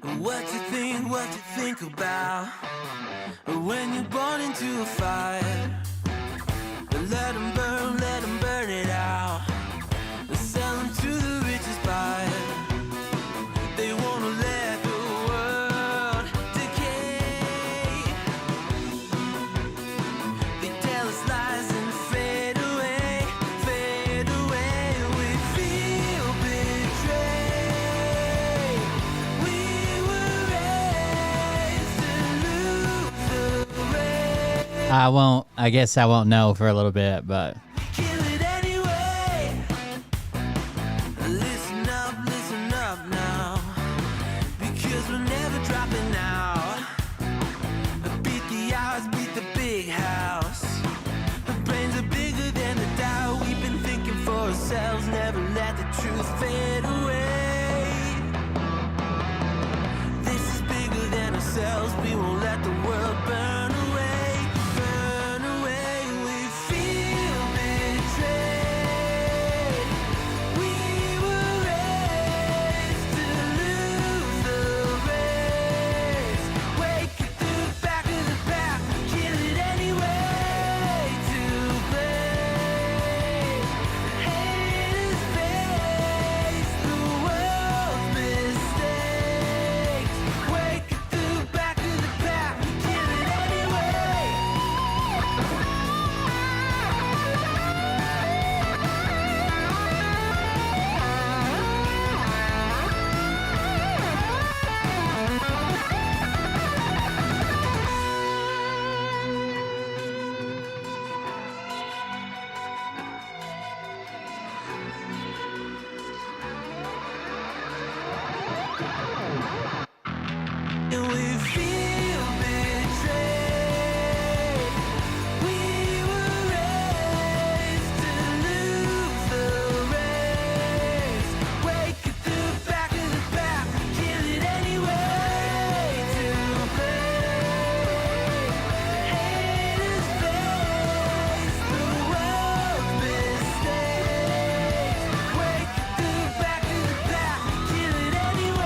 What you think about when you're born into a fire? Let them burn it out. Sell them to the richest buyer. They wanna let the world decay. They tell us lies and fade away, fade away. We feel betrayed. We were raised to lose the race. I guess I won't know for a little bit, but Kill it anyway. Listen up now, because we're never dropping out. Beat the odds, beat the big house. Our brains are bigger than the doubt. We've been thinking for ourselves, never let the truth fade away. This is bigger than ourselves, we won't let the world burn away, burn away. We feel betrayed. We were raised to lose the race. Wake it through the back of the pack, kill it anyway. To blame, haters face the world's mistakes. Wake it through the back of the pack, kill it anyway. And we feel betrayed. We were raised to lose the race. Wake it through the back of the pack, kill it anyway. To blame, haters face the world's mistakes. Wake it through the back of the pack, kill it anyway.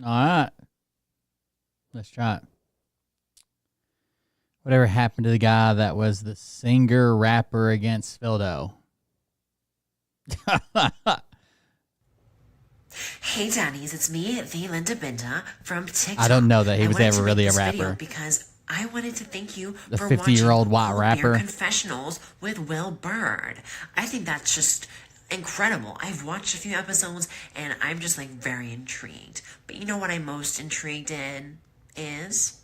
all right. Let's try it. Whatever happened to the guy that was the singer rapper against Phildo? Hey Daddies, it's me, the Linda Binda from TikTok. I don't know that he I was wanted ever to really make a this video rapper. because I wanted to thank you The for 50-year-old watching white Cool rapper. Bear Confessionals with Will Bird. I think that's just incredible. I've watched a few episodes and I'm just like very intrigued. But you know what I'm most intrigued in is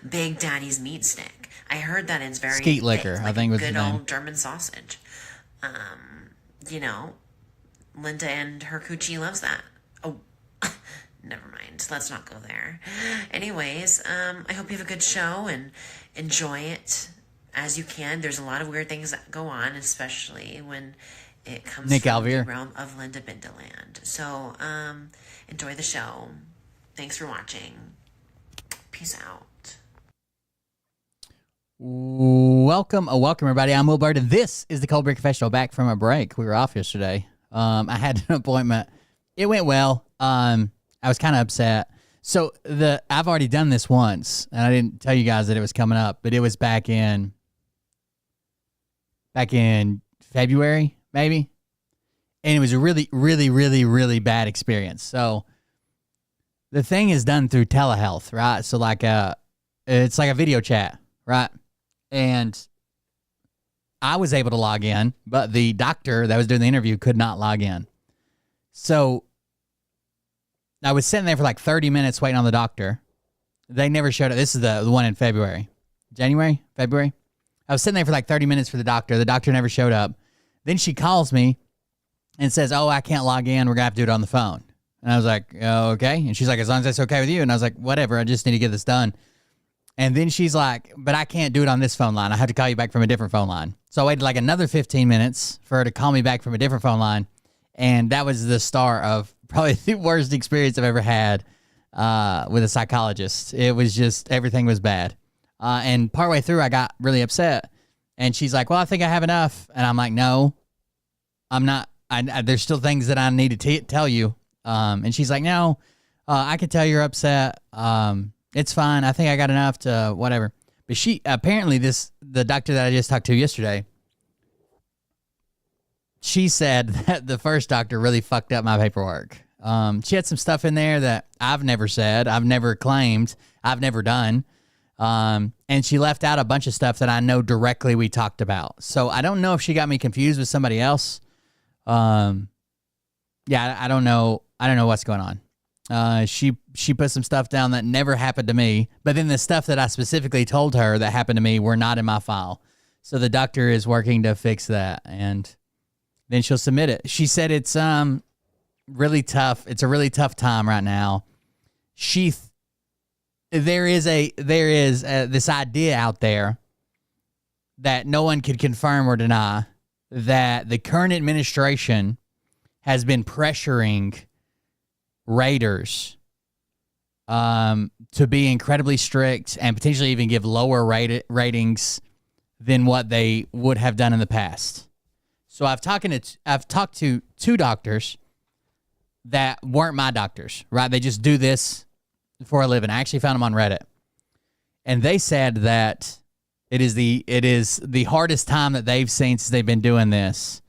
Big Daddy's meat stick. I heard that it's very Skeet thick, liquor, I like think a was good his name. old German sausage. You know, Linda and her coochie loves that. Oh, never mind. Let's not go there. Anyways, I hope you have a good show and enjoy it as you can. There's a lot of weird things that go on, especially when it comes Nick from Alvear. the realm of Linda Bindaland. So, enjoy the show. Thanks for watching. Peace out. Welcome, everybody. I'm Will Bird, and this is the Cold Beer Confessional. Back from a break. We were off yesterday. I had an appointment. It went well. I was kind of upset. So I've already done this once, and I didn't tell you guys that it was coming up, but it was back in February, maybe, and it was a really, really, really, really bad experience. So the thing is done through telehealth, right? So it's like a video chat, right? And I was able to log in, but the doctor that was doing the interview could not log in. So I was sitting there for like 30 minutes waiting on the doctor. They never showed up. This is the one in February. February? I was sitting there for like 30 minutes for the doctor. The doctor never showed up. Then she calls me and says, "Oh, I can't log in. We're going to have to do it on the phone." And I was like, "Oh, okay." And she's like, "As long as that's okay with you." And I was like, "Whatever. I just need to get this done." And then she's like, but I can't do it on this phone line. I have to call you back from a different phone line. So I waited like another 15 minutes for her to call me back from a different phone line. And that was the start of probably the worst experience I've ever had with a psychologist. It was just, everything was bad. And partway through, I got really upset. And she's like, well, I think I have enough. And I'm like, no, I'm not. There's still things that I need to tell you. And she's like, no, I can tell you're upset. It's fine. I think I got enough to whatever. But she, apparently the doctor that I just talked to yesterday, she said that the first doctor really fucked up my paperwork. She had some stuff in there that I've never said, I've never claimed, I've never done. And she left out a bunch of stuff that I know directly we talked about. So I don't know if she got me confused with somebody else. Yeah, I don't know. I don't know what's going on. She put some stuff down that never happened to me, but then the stuff that I specifically told her that happened to me were not in my file. So the doctor is working to fix that, and then she'll submit it. She said it's really tough. It's a really tough time right now. There is this idea out there that no one could confirm or deny that the current administration has been pressuring raters to be incredibly strict and potentially even give lower ratings than what they would have done in the past. So I've talked to two doctors that weren't my doctors, right? They just do this for a living. I actually found them on Reddit, and they said that it is the hardest time that they've seen since they've been doing this,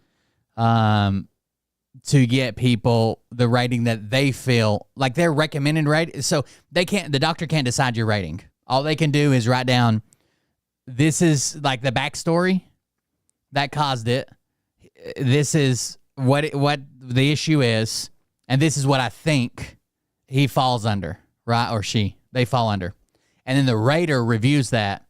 to get people the rating that they feel like their recommended rate. So the doctor can't decide your rating. All they can do is write down, this is like the backstory that caused it. This is what the issue is, and this is what I think he falls under, right? Or they fall under. And then the rater reviews that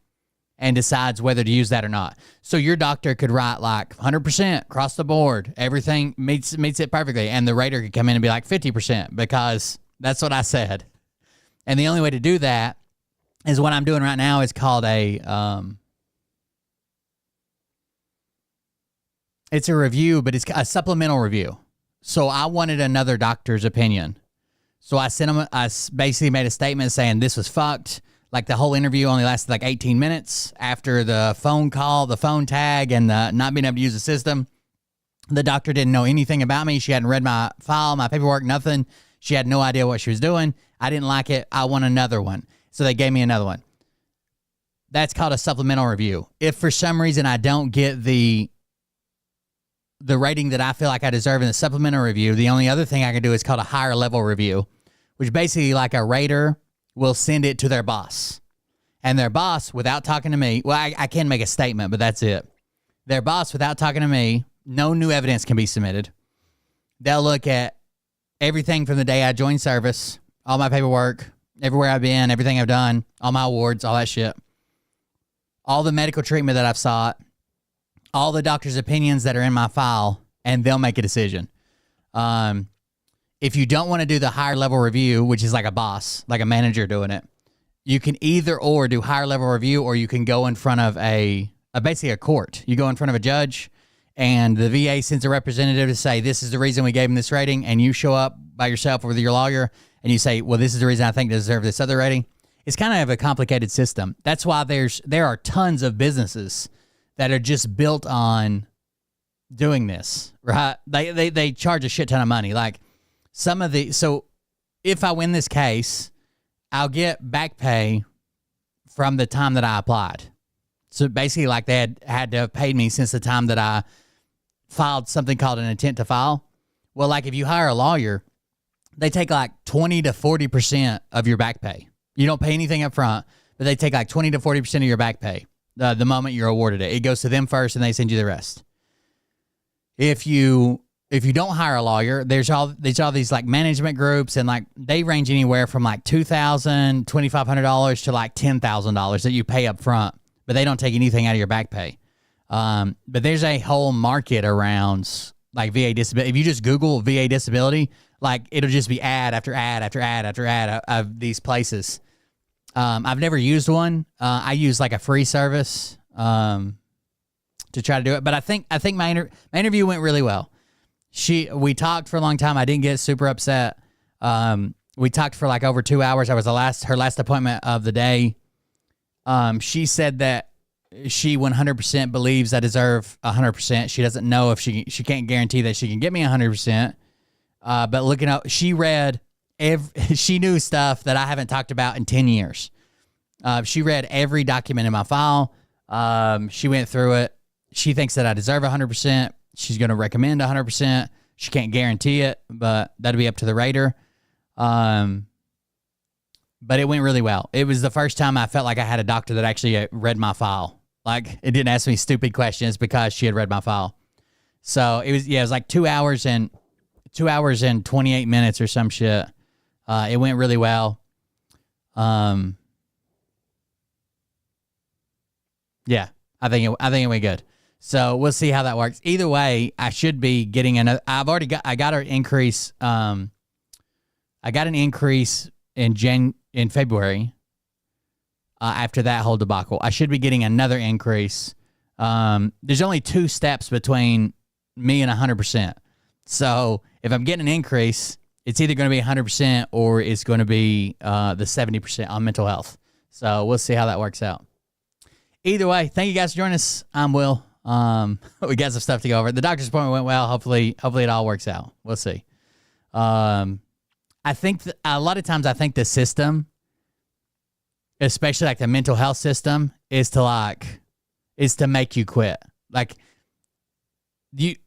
and decides whether to use that or not. So your doctor could write like 100% across the board, everything meets it perfectly, and the rater could come in and be like 50% because that's what I said. And the only way to do that is what I'm doing right now is called it's a review, but it's a supplemental review. So I wanted another doctor's opinion. So I sent him, I basically made a statement saying this was fucked. Like the whole interview only lasted like 18 minutes after the phone call, the phone tag, and the not being able to use the system. The doctor didn't know anything about me. She hadn't read my file, my paperwork, nothing. She had no idea what she was doing. I didn't like it. I want another one. So they gave me another one. That's called a supplemental review. If for some reason I don't get the rating that I feel like I deserve in the supplemental review, the only other thing I can do is called a higher level review, which basically like a rater will send it to their boss. And their boss, without talking to me, well, I can make a statement, but that's it. Their boss, without talking to me, no new evidence can be submitted. They'll look at everything from the day I joined service, all my paperwork, everywhere I've been, everything I've done, all my awards, all that shit, all the medical treatment that I've sought, all the doctor's opinions that are in my file, and they'll make a decision. If you don't want to do the higher level review, which is like a boss, like a manager doing it, you can either or do higher level review, or you can go in front of basically a court. You go in front of a judge, and the VA sends a representative to say, this is the reason we gave him this rating, and you show up by yourself or with your lawyer, and you say, well, this is the reason I think they deserve this other rating. It's kind of a complicated system. That's why there are tons of businesses that are just built on doing this, right? They charge a shit ton of money. Like so if I win this case, I'll get back pay from the time that I applied. So basically like they had to have paid me since the time that I filed something called an intent to file. Well, like if you hire a lawyer, they take like 20 to 40% of your back pay. You don't pay anything up front, but they take like 20 to 40% of your back pay the moment you're awarded it. It goes to them first, and they send you the rest. If you don't hire a lawyer, there's all these like management groups, and like they range anywhere from like $2,000, $2,500 to like $10,000 that you pay up front, but they don't take anything out of your back pay. But there's a whole market around like VA disability. If you just Google VA disability, like it'll just be ad after ad after ad after ad of these places. I've never used one. I use like a free service to try to do it. But I think my interview went really well. We talked for a long time. I didn't get super upset. We talked for like over 2 hours. I was her last appointment of the day. She said that she 100% believes I deserve 100%. She doesn't know if she can't guarantee that she can get me 100%. But looking up, she read she knew stuff that I haven't talked about in 10 years. She read every document in my file. She went through it. She thinks that I deserve 100%. She's going to recommend 100%. She can't guarantee it, but that'll be up to the rater. But it went really well. It was the first time I felt like I had a doctor that actually read my file. Like, it didn't ask me stupid questions because she had read my file. So it was like 2 hours and 28 minutes or some shit. It went really well. Yeah, I think it went good. So we'll see how that works. Either way, I should be getting another. I got an increase. I got an increase in February. After that whole debacle, I should be getting another increase. There's only 2 steps between me and 100%. So if I'm getting an increase, it's either going to be 100% or it's going to be the 70% on mental health. So we'll see how that works out. Either way, thank you guys for joining us. I'm Will. We got some stuff to go over. The doctor's appointment went well. Hopefully it all works out. We'll see. I think a lot of times I think the system, especially like the mental health system, is to make you quit. Like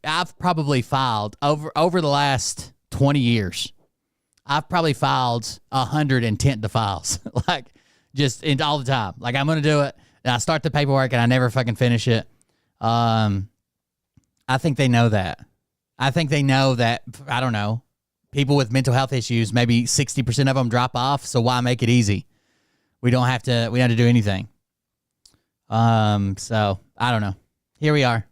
I've probably filed over the last 20 years. I've probably filed 100 intent to files, like just all the time. Like I'm going to do it. And I start the paperwork and I never fucking finish it. I think they know that. I think they know that, I don't know, people with mental health issues, maybe 60% of them drop off. So why make it easy? We don't have to do anything. So I don't know. Here we are.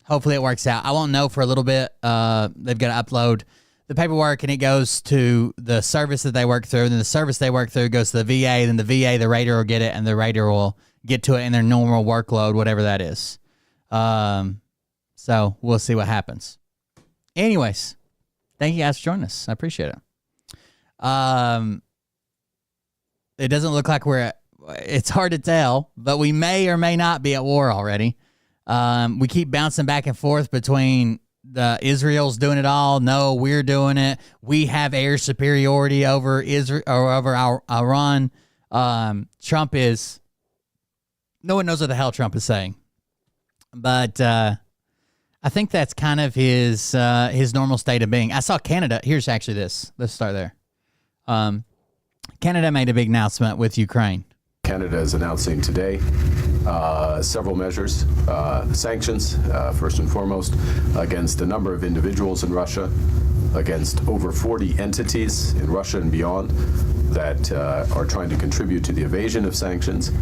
Hopefully it works out. I won't know for a little bit. They've got to upload the paperwork and it goes to the service that they work through. And then the service they work through goes to the VA. Then the VA, the rater will get it and the rater will get to it in their normal workload, whatever that is. So we'll see what happens. Anyways, thank you guys for joining us. I appreciate it. It doesn't look like it's hard to tell, but we may or may not be at war already. We keep bouncing back and forth between the Israel's doing it all. No, we're doing it. We have air superiority over Israel or over Iran. Trump is, no one knows what the hell Trump is saying, but I think that's kind of his normal state of being. I saw Canada. Here's actually this. Let's start there. Canada made a big announcement with Ukraine. Canada is announcing today several measures, sanctions, first and foremost, against a number of individuals in Russia, against over 40 entities in Russia and beyond that are trying to contribute to the evasion of sanctions,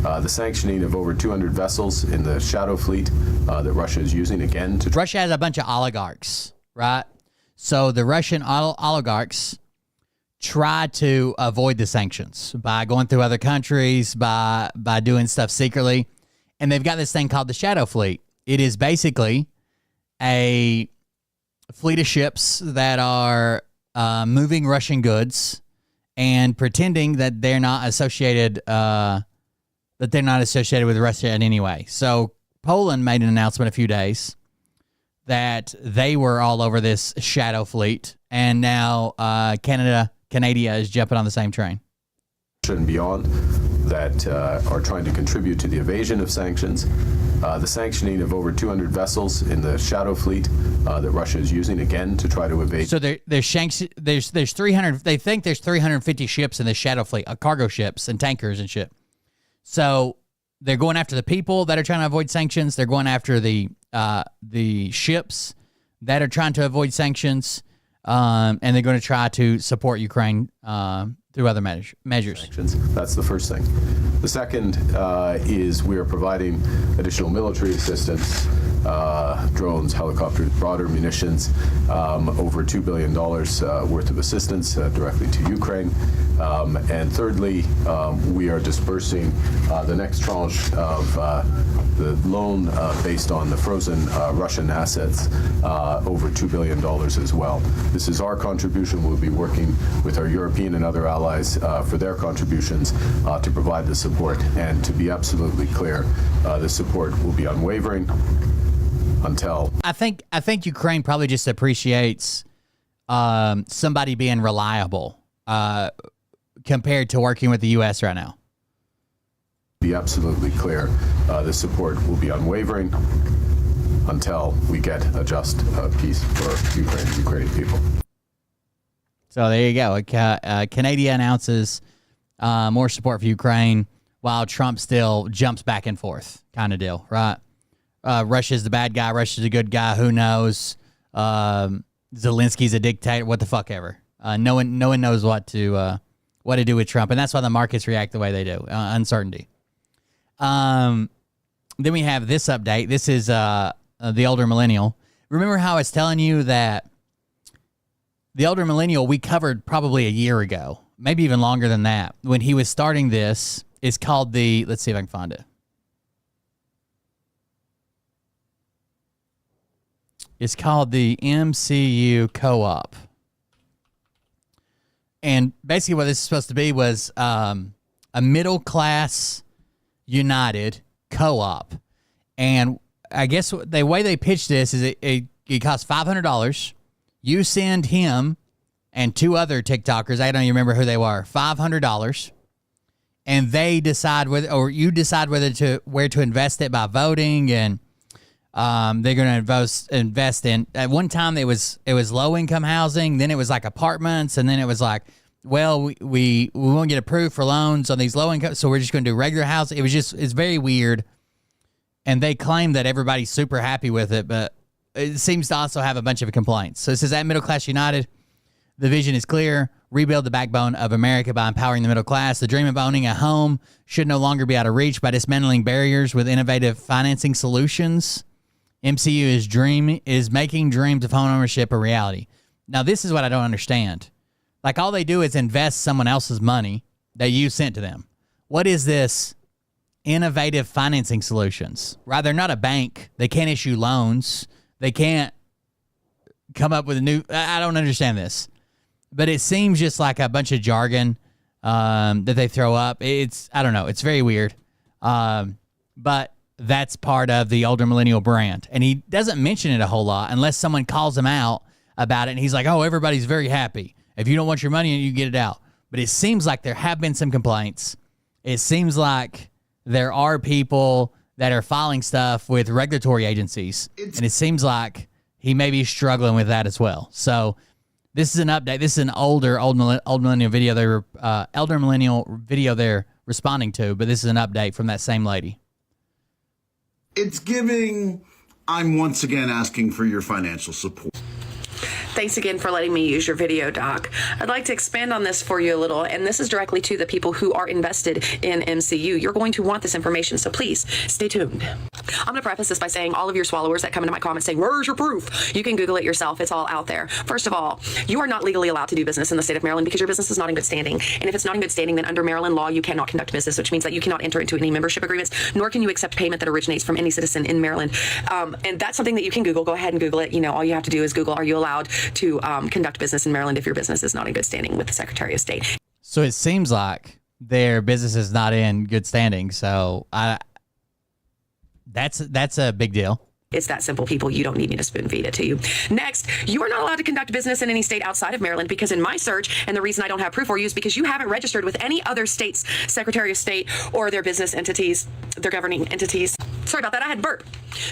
the sanctioning of over 200 vessels in the shadow fleet that Russia is using again to... Russia has a bunch of oligarchs, right? So the Russian oligarchs try to avoid the sanctions by going through other countries, by doing stuff secretly. And they've got this thing called the Shadow Fleet. It is basically a fleet of ships that are moving Russian goods and pretending that they're not associated with Russia in any way. So Poland made an announcement a few days that they were all over this Shadow Fleet, and now Canada is jumping on the same train. And beyond that are trying to contribute to the evasion of sanctions, the sanctioning of over 200 vessels in the shadow fleet that Russia is using again to try to evade. So there's 300. They think there's 350 ships in the shadow fleet, cargo ships and tankers and shit. So they're going after the people that are trying to avoid sanctions. They're going after the ships that are trying to avoid sanctions. And they're going to try to support Ukraine through other measures. Sanctions. That's the first thing. The second is we are providing additional military assistance drones, helicopters, broader munitions, over $2 billion worth of assistance directly to Ukraine. And thirdly, we are dispersing the next tranche of the loan based on the frozen Russian assets, over $2 billion as well. This is our contribution. We'll be working with our European and other allies for their contributions to provide the support. And to be absolutely clear, the support will be unwavering until... I think Ukraine probably just appreciates somebody being reliable compared to working with the U.S. right now. Be absolutely clear, the support will be unwavering until we get a just peace for Ukraine and Ukrainian people. So there you go. Canada announces more support for Ukraine while Trump still jumps back and forth kind of deal, right? Russia's the bad guy. Russia's a good guy. Who knows? Zelensky's a dictator. What the fuck ever. No one knows what to do with Trump, and that's why the markets react the way they do. Uncertainty. Then we have this update. This is the older millennial. Remember how I was telling you that the older millennial we covered probably a year ago, maybe even longer than that, when he was starting this. Is called the, let's see if I can find it. It's called the MCU Co-op. And basically what this is supposed to be was a middle-class United co-op. And I guess the way they pitched this is it costs $500. You send him and two other TikTokers, I don't even remember who they were, $500. And they decide whether, or you decide where to invest it by voting, and they're going to invest in. At one time, it was low income housing, then it was like apartments, and then it was like, well, we won't get approved for loans on these low income, so we're just going to do regular housing. It's very weird, and they claim that everybody's super happy with it, but it seems to also have a bunch of complaints. So this is at Middle Class United. The vision is clear. Rebuild the backbone of America by empowering the middle class. The dream of owning a home should no longer be out of reach by dismantling barriers with innovative financing solutions. MCU is making dreams of home ownership a reality. Now, this is what I don't understand. Like, all they do is invest someone else's money that you sent to them. What is this innovative financing solutions? Right? They're not a bank. They can't issue loans. They can't come up with a new... I don't understand this. But it seems just like a bunch of jargon that they throw up. I don't know. It's very weird. But that's part of the older millennial brand. And he doesn't mention it a whole lot unless someone calls him out about it. And he's like, oh, everybody's very happy. If you don't want your money, you get it out. But it seems like there have been some complaints. It seems like there are people that are filing stuff with regulatory agencies. And it seems like he may be struggling with that as well. So... this is an update. This is an old millennial video. They were elder millennial video they're responding to, but this is an update from that same lady. It's giving, I'm once again asking for your financial support. Thanks again for letting me use your video, Doc. I'd like to expand on this for you a little, and this is directly to the people who are invested in MCU. You're going to want this information, so please stay tuned. I'm going to preface this by saying all of your swallowers that come into my comments saying, where's your proof? You can Google it yourself. It's all out there. First of all, you are not legally allowed to do business in the state of Maryland because your business is not in good standing. And if it's not in good standing, then under Maryland law, you cannot conduct business, which means that you cannot enter into any membership agreements, nor can you accept payment that originates from any citizen in Maryland. And that's something that you can Google. Go ahead and Google it. You know, all you have to do is Google, are you allowed to conduct business in Maryland if your business is not in good standing with the Secretary of State? So it seems like their business is not in good standing. So that's a big deal. It's that simple, people. You don't need me to spoon feed it to you. Next, you are not allowed to conduct business in any state outside of Maryland because in my search, and the reason I don't have proof for you is because you haven't registered with any other state's Secretary of State or their business entities, their governing entities. Sorry about that. I had burp.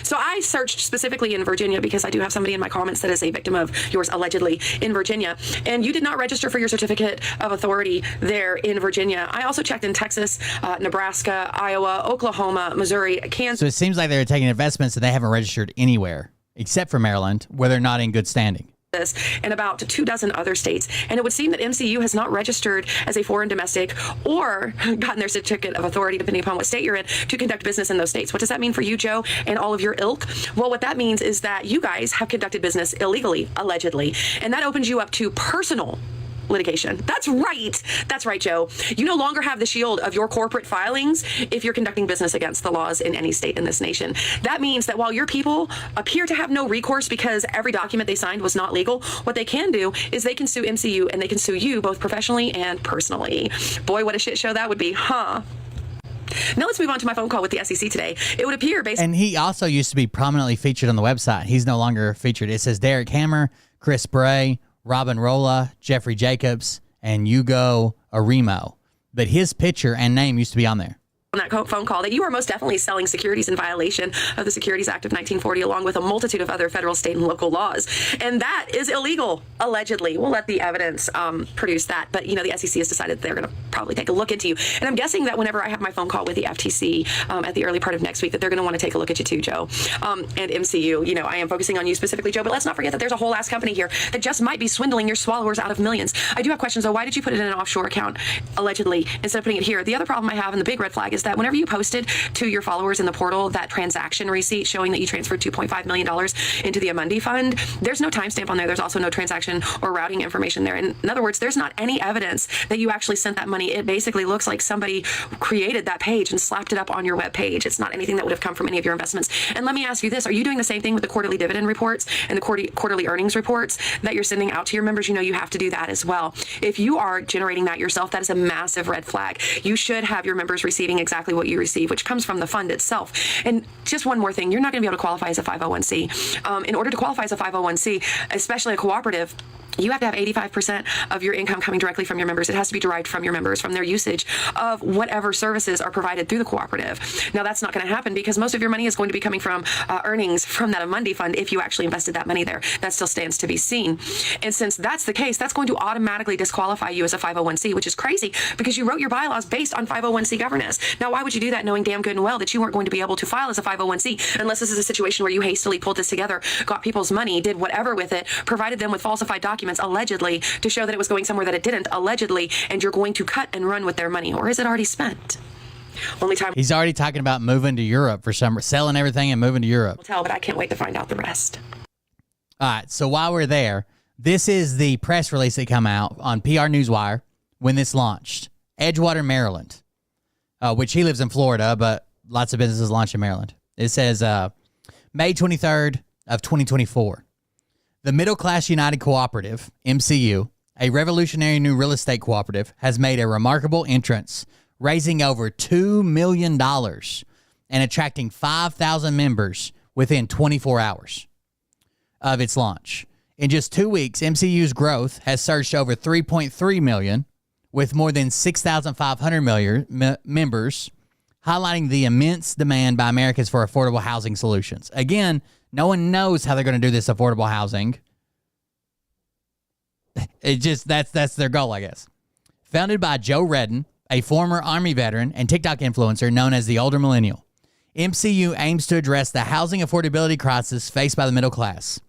So I searched specifically in Virginia because I do have somebody in my comments that is a victim of yours allegedly in Virginia. And you did not register for your certificate of authority there in Virginia. I also checked in Texas, Nebraska, Iowa, Oklahoma, Missouri, Kansas. So it seems like they're taking investments that they haven't registered anywhere except for Maryland where they're not in good standing. this in about 24 other states. And it would seem that MCU has not registered as a foreign domestic or gotten their certificate of authority, depending upon what state you're in, to conduct business in those states. What does that mean for you, Joe, and all of your ilk? Well, what that means is that you guys have conducted business illegally, allegedly, and that opens you up to personal litigation. That's right, Joe. You no longer have the shield of your corporate filings if you're conducting business against the laws in any state in this nation. That means that while your people appear to have no recourse because every document they signed was not legal, what they can do is they can sue MCU and they can sue you both professionally and personally. Boy, what a shit show that would be, huh? Now let's move on to my phone call with the SEC today. It would appear based... And he also used to be prominently featured on the website. He's no longer featured. It says Derek Hammer, Chris Bray, Robin Rolla, Jeffrey Jacobs, and Hugo Arimo. But his picture and name used to be on there. On that phone call that you are most definitely selling securities in violation of the Securities Act of 1940, along with a multitude of other federal, state, and local laws. And that is illegal, allegedly. We'll let the evidence produce that. But, you know, the SEC has decided they're going to probably take a look into you. And I'm guessing that whenever I have my phone call with the FTC at the early part of next week, that they're going to want to take a look at you too, Joe. And MCU, you know, I am focusing on you specifically, Joe, but let's not forget that there's a whole ass company here that just might be swindling your swallowers out of millions. I do have questions, though. Why did you put it in an offshore account, allegedly, instead of putting it here? The other problem I have, and the big red flag, is that whenever you posted to your followers in the portal that transaction receipt showing that you transferred $2.5 million into the Amundi fund, there's no timestamp on there. There's also no transaction or routing information there. In other words, there's not any evidence that you actually sent that money. It basically looks like somebody created that page and slapped it up on your web page. It's not anything that would have come from any of your investments. And let me ask you this. Are you doing the same thing with the quarterly dividend reports and the quarterly earnings reports that you're sending out to your members? You know, you have to do that as well. If you are generating that yourself, that is a massive red flag. You should have your members receiving exactly what you receive, which comes from the fund itself. And just one more thing, you're not going to be able to qualify as a 501c. In order to qualify as a 501c, especially a cooperative, you have to have 85% of your income coming directly from your members. It has to be derived from your members, from their usage of whatever services are provided through the cooperative. Now, that's not going to happen because most of your money is going to be coming from earnings from that Amundi fund if you actually invested that money there. That still stands to be seen. And since that's the case, that's going to automatically disqualify you as a 501c, which is crazy because you wrote your bylaws based on 501c governance. Now, why would you do that knowing damn good and well that you weren't going to be able to file as a 501c unless this is a situation where you hastily pulled this together, got people's money, did whatever with it, provided them with falsified documents, allegedly, to show that it was going somewhere that it didn't, allegedly, and you're going to cut and run with their money? Or is it already spent? Only time He's already talking about moving to Europe for some, selling everything and moving to Europe. will tell, but I can't wait to find out the rest. All right, so while we're there, this is the press release that came out on PR Newswire when this launched. Edgewater, Maryland, which he lives in Florida, but lots of businesses launch in Maryland. It says May 23rd of 2024. The Middle Class United Cooperative, MCU, a revolutionary new real estate cooperative, has made a remarkable entrance, raising over $2 million and attracting 5,000 members within 24 hours of its launch. In just 2 weeks, MCU's growth has surged over 3.3 million, with more than 6,500 members, highlighting the immense demand by Americans for affordable housing solutions. Again, no one knows how they're going to do this affordable housing. It just that's their goal, I guess. Founded by Joe Redden, a former Army veteran and TikTok influencer known as the Older Millennial, MCU aims to address the housing affordability crisis faced by the middle class.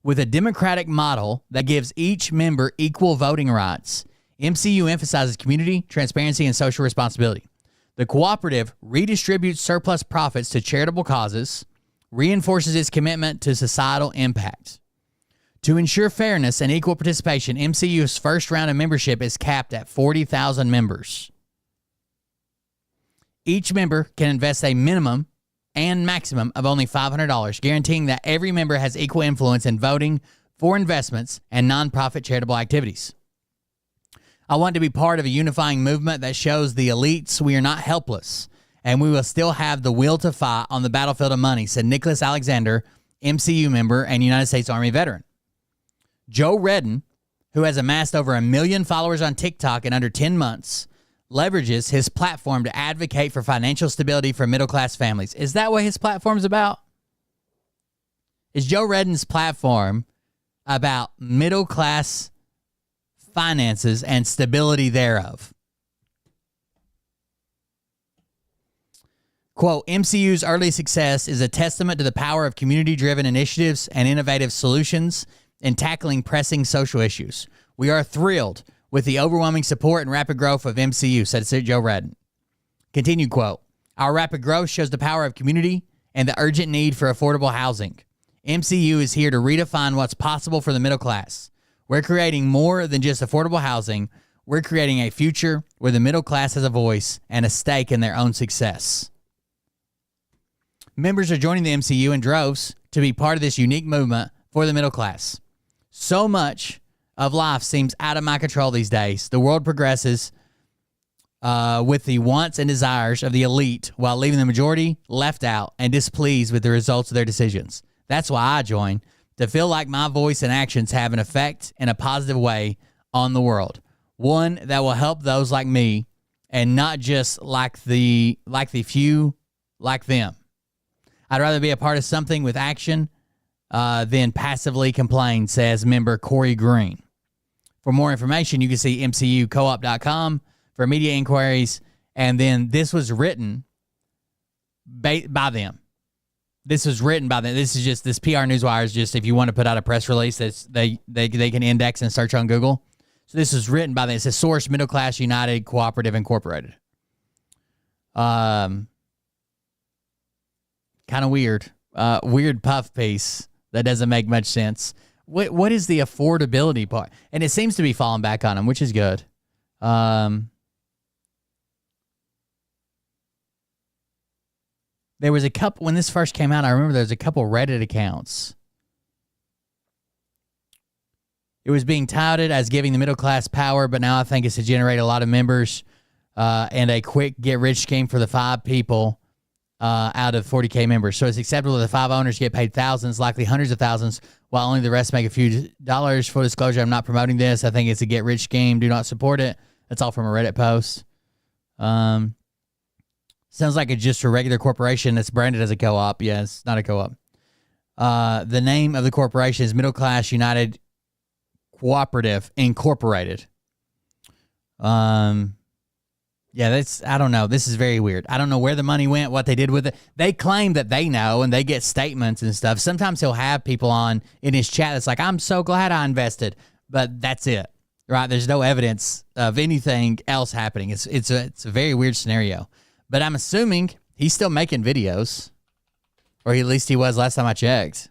With a democratic model that gives each member equal voting rights, MCU emphasizes community, transparency, and social responsibility. The cooperative redistributes surplus profits to charitable causes, reinforces its commitment to societal impact. To ensure fairness and equal participation, MCU's first round of membership is capped at 40,000 members. Each member can invest a minimum and maximum of only $500, guaranteeing that every member has equal influence in voting for investments and nonprofit charitable activities. I want to be part of a unifying movement that shows the elites we are not helpless, and we will still have the will to fight on the battlefield of money, said Nicholas Alexander, MCU member and United States Army veteran. Joe Redden, who has amassed over 1 million followers on TikTok in under 10 months, leverages his platform to advocate for financial stability for middle-class families. Is that what his platform's about? Is Joe Redden's platform about middle-class finances and stability thereof? Quote, MCU's early success is a testament to the power of community-driven initiatives and innovative solutions in tackling pressing social issues. We are thrilled with the overwhelming support and rapid growth of MCU, said Joe Redden. Continued quote, our rapid growth shows the power of community and the urgent need for affordable housing. MCU is here to redefine what's possible for the middle class. We're creating more than just affordable housing. We're creating a future where the middle class has a voice and a stake in their own success. Members are joining the MCU in droves to be part of this unique movement for the middle class. So much of life seems out of my control these days. The world progresses with the wants and desires of the elite while leaving the majority left out and displeased with the results of their decisions. That's why I joined, to feel like my voice and actions have an effect in a positive way on the world. One that will help those like me and not just like the few like them. I'd rather be a part of something with action than passively complain, says member Corey Green. For more information, you can see mcucoop.com for media inquiries. And then this was written by them. This was written by them. This PR Newswire is just, if you want to put out a press release, they can index and search on Google. So this was written by them. It says Source Middle Class United Cooperative Incorporated. Kind of weird. Weird puff piece that doesn't make much sense. What is the affordability part? And it seems to be falling back on them, which is good. There was a couple, when this first came out, I remember there was a couple Reddit accounts. It was being touted as giving the middle class power, but now I think it's to generate a lot of members and a quick get-rich scheme for the 5 people out of 40K members. So it's acceptable that the 5 owners get paid thousands, likely hundreds of thousands, while only the rest make a few dollars. Full disclosure, I'm not promoting this. I think it's a get-rich scheme. Do not support it. That's all from a Reddit post. Sounds like it's just a regular corporation that's branded as a co-op. Yeah, it's not a co-op. The name of the corporation is Middle Class United Cooperative Incorporated. Yeah, I don't know. This is very weird. I don't know where the money went, what they did with it. They claim that they know and they get statements and stuff. Sometimes he'll have people on in his chat that's like, I'm so glad I invested, but that's it, right? There's no evidence of anything else happening. It's a very weird scenario, but I'm assuming he's still making videos, or at least he was last time I checked.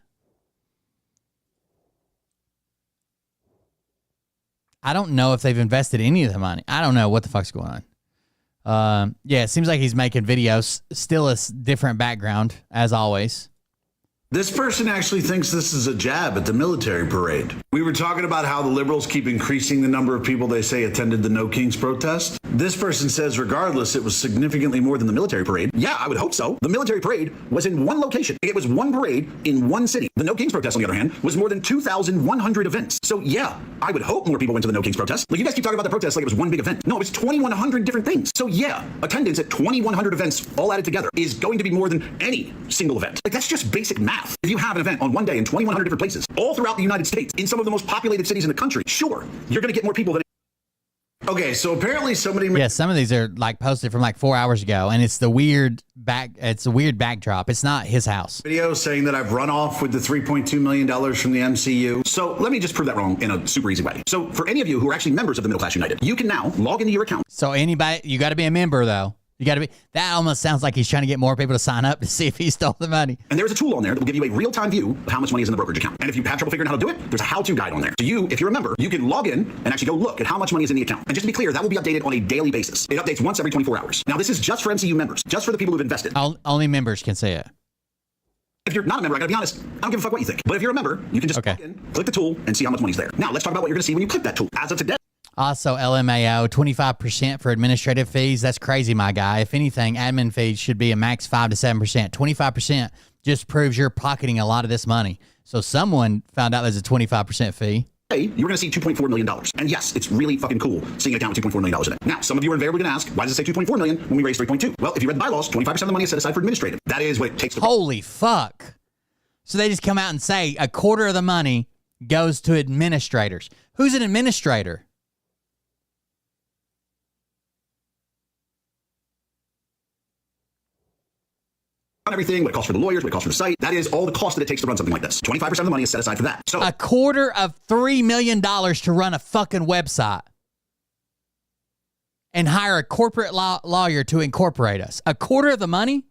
I don't know if they've invested any of the money. I don't know what the fuck's going on. Yeah, it seems like he's making videos. Still a different background, as always. This person actually thinks this is a jab at the military parade. We were talking about how the liberals keep increasing the number of people they say attended the No Kings protest. This person says, regardless, it was significantly more than the military parade. Yeah, I would hope so. The military parade was in one location. It was one parade in one city. The No Kings protest, on the other hand, was more than 2,100 events. So yeah, I would hope more people went to the No Kings protest. Like, you guys keep talking about the protest like it was one big event. No, it was 2,100 different things. So yeah, attendance at 2,100 events all added together is going to be more than any single event. Like, that's just basic math. If you have an event on one day in 2,100 different places, all throughout the United States, in some of the most populated cities in the country, sure, you're going to get more people than... Okay, so apparently somebody... Yeah, some of these are like posted from like 4 hours ago, and it's the weird it's a weird backdrop. It's not his house. Video saying that I've run off with the $3.2 million from the MCU. So let me just prove that wrong in a super easy way. So for any of you who are actually members of the Middle Class United, you can now log into your account. So anybody, you got to be a member though. You got to be. That almost sounds like he's trying to get more people to sign up to see if he stole the money. And there's a tool on there that will give you a real-time view of how much money is in the brokerage account. And if you have trouble figuring out how to do it, there's a how-to guide on there. So you, if you're a member, you can log in and actually go look at how much money is in the account. And just to be clear, that will be updated on a daily basis. It updates once every 24 hours. Now, this is just for MCU members, just for the people who've invested. Only members can see it. If you're not a member, I gotta be honest, I don't give a fuck what you think. But if you're a member, you can just log in, click the tool, and see how much money's there. Now, let's talk about what you're gonna see when you click that tool. As of today. Also, LMAO, 25% for administrative fees. That's crazy, my guy. If anything, admin fees should be a max 5 to 7%. 25% just proves you're pocketing a lot of this money. So someone found out there's a 25% fee. You're going to see $2.4 million. And yes, it's really fucking cool seeing an account with $2.4 million in it. Now, some of you are invariably going to ask, why does it say $2.4 million when we raised 3.2? Well, if you read the bylaws, 25% of the money is set aside for administrative. That is what it takes to... Holy fuck. So they just come out and say a quarter of the money goes to administrators. Who's an administrator? everything, what it costs for the lawyers, what it costs for the site. That is all the cost that it takes to run something like this. 25% of the money is set aside for that. So $250 million to run a fucking website and hire a corporate lawyer to incorporate us. A quarter of the money?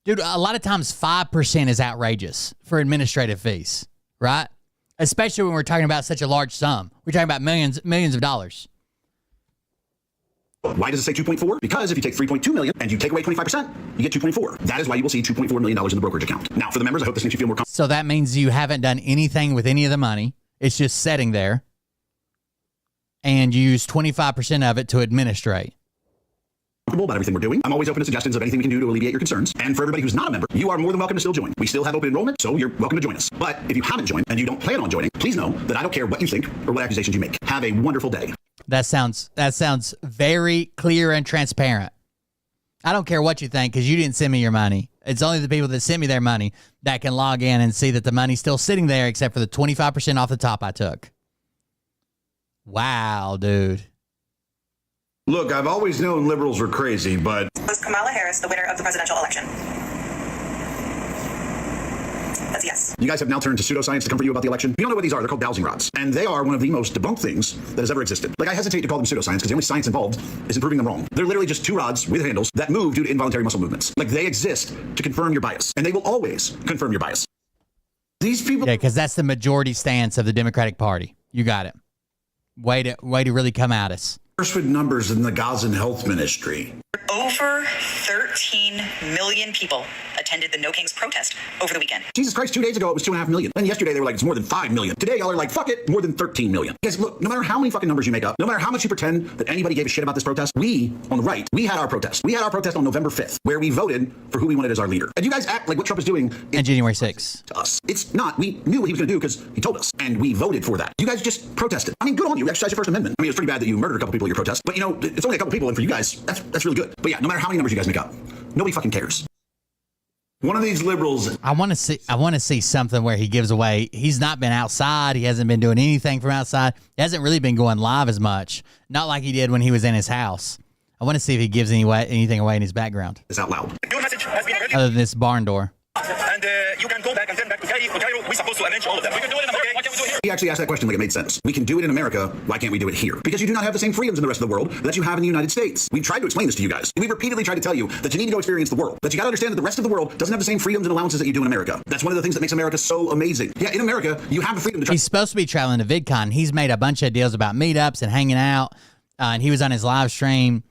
Dude, a lot of times 5% is outrageous for administrative fees, right? Especially when we're talking about such a large sum. We're talking about millions of dollars. why does it say 2.4? Because if you take 3.2 million and you take away 25%, you get 2.4. That is why you will see $2.4 million in the brokerage account. Now, for the members, I hope this makes you feel more comfortable. So that means you haven't done anything with any of the money. It's just sitting there. And you use 25% of it to administrate. About everything we're doing. I'm always open to suggestions of anything we can do to alleviate your concerns. And for everybody who's not a member, you are more than welcome to still join. We still have open enrollment, so you're welcome to join us. But if you haven't joined and you don't plan on joining, please know that I don't care what you think or what accusations you make. Have a wonderful day. That sounds very clear and transparent. I don't care what you think because you didn't send me your money. It's only the people that send me their money that can log in and see that the money's still sitting there except for the 25% off the top I took. Wow, dude. Look, I've always known liberals were crazy, but... Was Kamala Harris the winner of the presidential election? That's a yes. You guys have now turned to pseudoscience to comfort you about the election. You don't know what these are. They're called dowsing rods. And they are one of the most debunked things that has ever existed. Like, I hesitate to call them pseudoscience because the only science involved is in proving them wrong. They're literally just two rods with handles that move due to involuntary muscle movements. Like, they exist to confirm your bias. And they will always confirm your bias. These people... Yeah, because that's the majority stance of the Democratic Party. You got it. Way to really come at us. First with numbers in the Gazan Health Ministry. Over 13 million people attended the No Kings protest over the weekend. Jesus Christ, 2 days ago it was 2.5 million. And yesterday they were like, it's more than 5 million. Today y'all are like, fuck it, more than 13 million. Guys, look, no matter how many fucking numbers you make up, no matter how much you pretend that anybody gave a shit about this protest, we, on the right, we had our protest. We had our protest on November 5th, where we voted for who we wanted as our leader. And you guys act like what Trump is doing and January 6th. To us. It's not. We knew what he was going to do because he told us. And we voted for that. You guys just protested. I mean, good on you. Exercise your First Amendment. I mean, it was pretty bad that you murdered a couple people at your protest. But, you know, it's only a couple people. And for you guys, that's really good. But yeah, no matter how many numbers you guys make up, nobody fucking cares. One of these liberals. I want to see something where he gives away. He's not been outside. He hasn't been doing anything from outside. He hasn't really been going live as much. Not like he did when he was in his house. I want to see if he gives anything away in his background. It's out loud. Your message has been ready. Other than this barn door. And you can go back and turn back to Cairo. We're supposed to avenge all of them. We can do it in America. Why can't we do it here? He actually asked that question like it made sense. We can do it in America. Why can't we do it here? Because you do not have the same freedoms in the rest of the world that you have in the United States. We've tried to explain this to you guys. We've repeatedly tried to tell you that you need to go experience the world. That you got to understand that the rest of the world doesn't have the same freedoms and allowances that you do in America. That's one of the things that makes America so amazing. Yeah, in America, you have the freedom to try. He's supposed to be traveling to VidCon. He's made a bunch of deals about meetups and hanging out. And he was on his live stream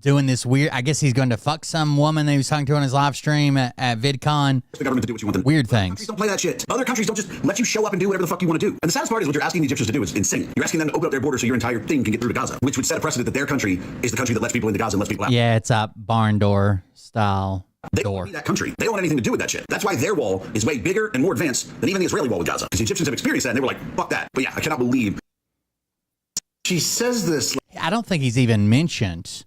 doing this weird, I guess he's going to fuck some woman that he was talking to on his live stream at VidCon. The government to do what you want them. Weird things. Countries don't play that shit. Other countries don't just let you show up and do whatever the fuck you want to do. And the saddest part is what you're asking the Egyptians to do is insane. You're asking them to open up their border so your entire thing can get through to Gaza, which would set a precedent that their country is the country that lets people into Gaza and lets people out. Yeah, it's a barn door style They don't door. need that country. They don't want anything to do with that shit. That's why their wall is way bigger and more advanced than even the Israeli wall with Gaza. Because the Egyptians have experienced that and they were like, fuck that. But yeah, I cannot believe. She says this. I don't think he's even mentioned